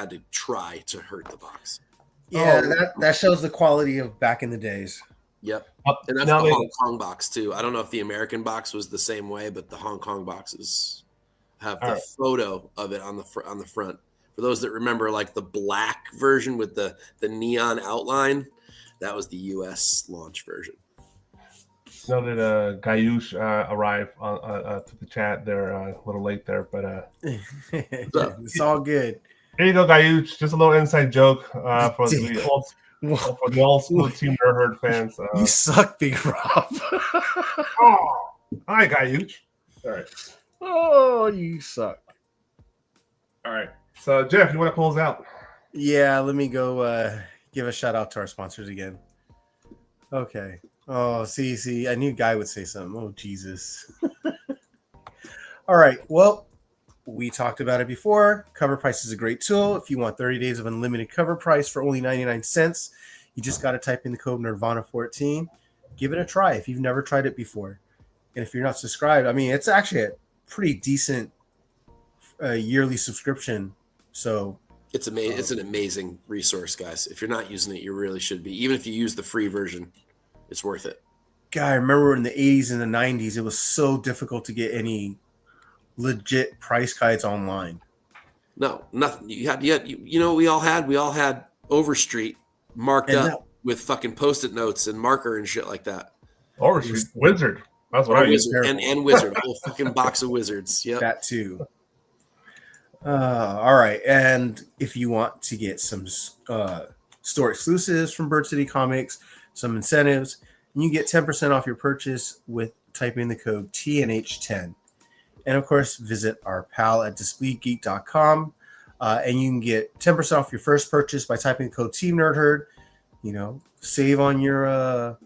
to try to hurt the box. Yeah, that shows the quality of back in the days. Yep, and that's the Hong Kong box too. I don't know if the American box was the same way, but the Hong Kong boxes have the photo of it on the front. For those that remember, like the black version with the neon outline, that was the U.S. launch version. Know that Gayush arrived to the chat. They're a little late there, but it's all good. Here you go, Gayush. Just a little inside joke for the old school Team Nerd fans. You suck, Big Rob. Oh, hi, Gayush. All right. Oh, you suck. All right. So, Jeff, you want to close out? Yeah, let me go give a shout out to our sponsors again. Okay. Oh, see, I knew Guy would say something. Oh, Jesus. All right. Well, we talked about it before. Cover Price is a great tool. If you want 30 days of unlimited cover price for only 99 cents, you just got to type in the code Nirvana14. Give it a try if you've never tried it before. And if you're not subscribed, I mean, it's actually a pretty decent yearly subscription. So it's amazing. It's an amazing resource, guys. If you're not using it, you really should be. Even if you use the free version, it's worth it. God, I remember in the 80s and the 90s, it was so difficult to get any legit price guides online. No, nothing. We all had Overstreet marked up with fucking Post-it notes and marker and shit like that. Overstreet Wizard. That's what I used. And Wizard, a whole fucking box of Wizards. Yep. That too. All right. And if you want to get some store exclusives from Bird City Comics, some incentives, and you get 10% off your purchase with typing the code TNH10. And of course, visit our pal at displaygeek.com, and you can get 10% off your first purchase by typing the code Team Nerd Herd. save on your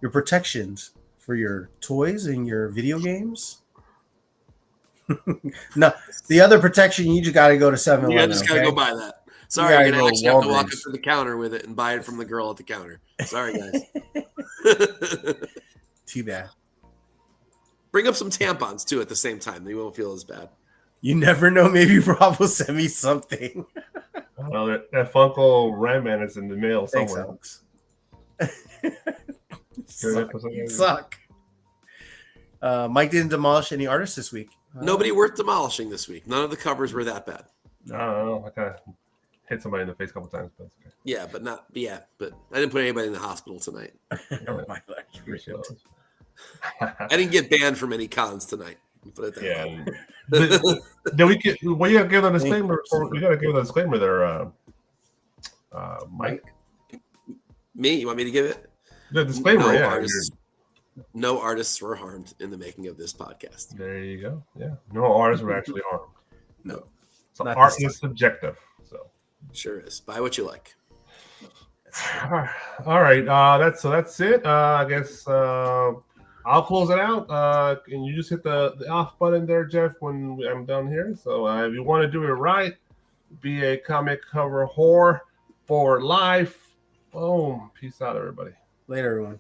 protections for your toys and your video games. No, the other protection, you just got to go to 7-Eleven. You just gotta okay? go buy that. Sorry, gotta you're gonna go actually have to walk Walgreens. up to the counter with it and buy it from the girl at the counter. Sorry, guys. Too bad. Bring up some tampons too at the same time. They won't feel as bad. You never know. Maybe Rob will send me something. Well, that Funko Rayman is in the mail Thanks, somewhere. Alex. You suck. Mike didn't demolish any artists this week. Nobody worth demolishing this week. None of the covers were that bad. I don't know. I kind of hit somebody in the face a couple times, but it's okay. Yeah, but I didn't put anybody in the hospital tonight. Oh my God. Appreciate it. I didn't get banned from any cons tonight. Put it that way. Yeah. Then we get. Well, you gotta give the disclaimer. We gotta give the disclaimer there, Mike. Me? You want me to give it? The disclaimer. No, Yeah. no artists were harmed in the making of this podcast. There you go. Yeah. No artists were actually harmed. No. So Not art this is subjective. So. Sure is. Buy what you like. All right. That's it. I guess I'll close it out. And you just hit the off button there, Jeff, when I'm done here. So if you want to do it right, be a comic cover whore for life. Boom. Peace out, everybody. Later, everyone.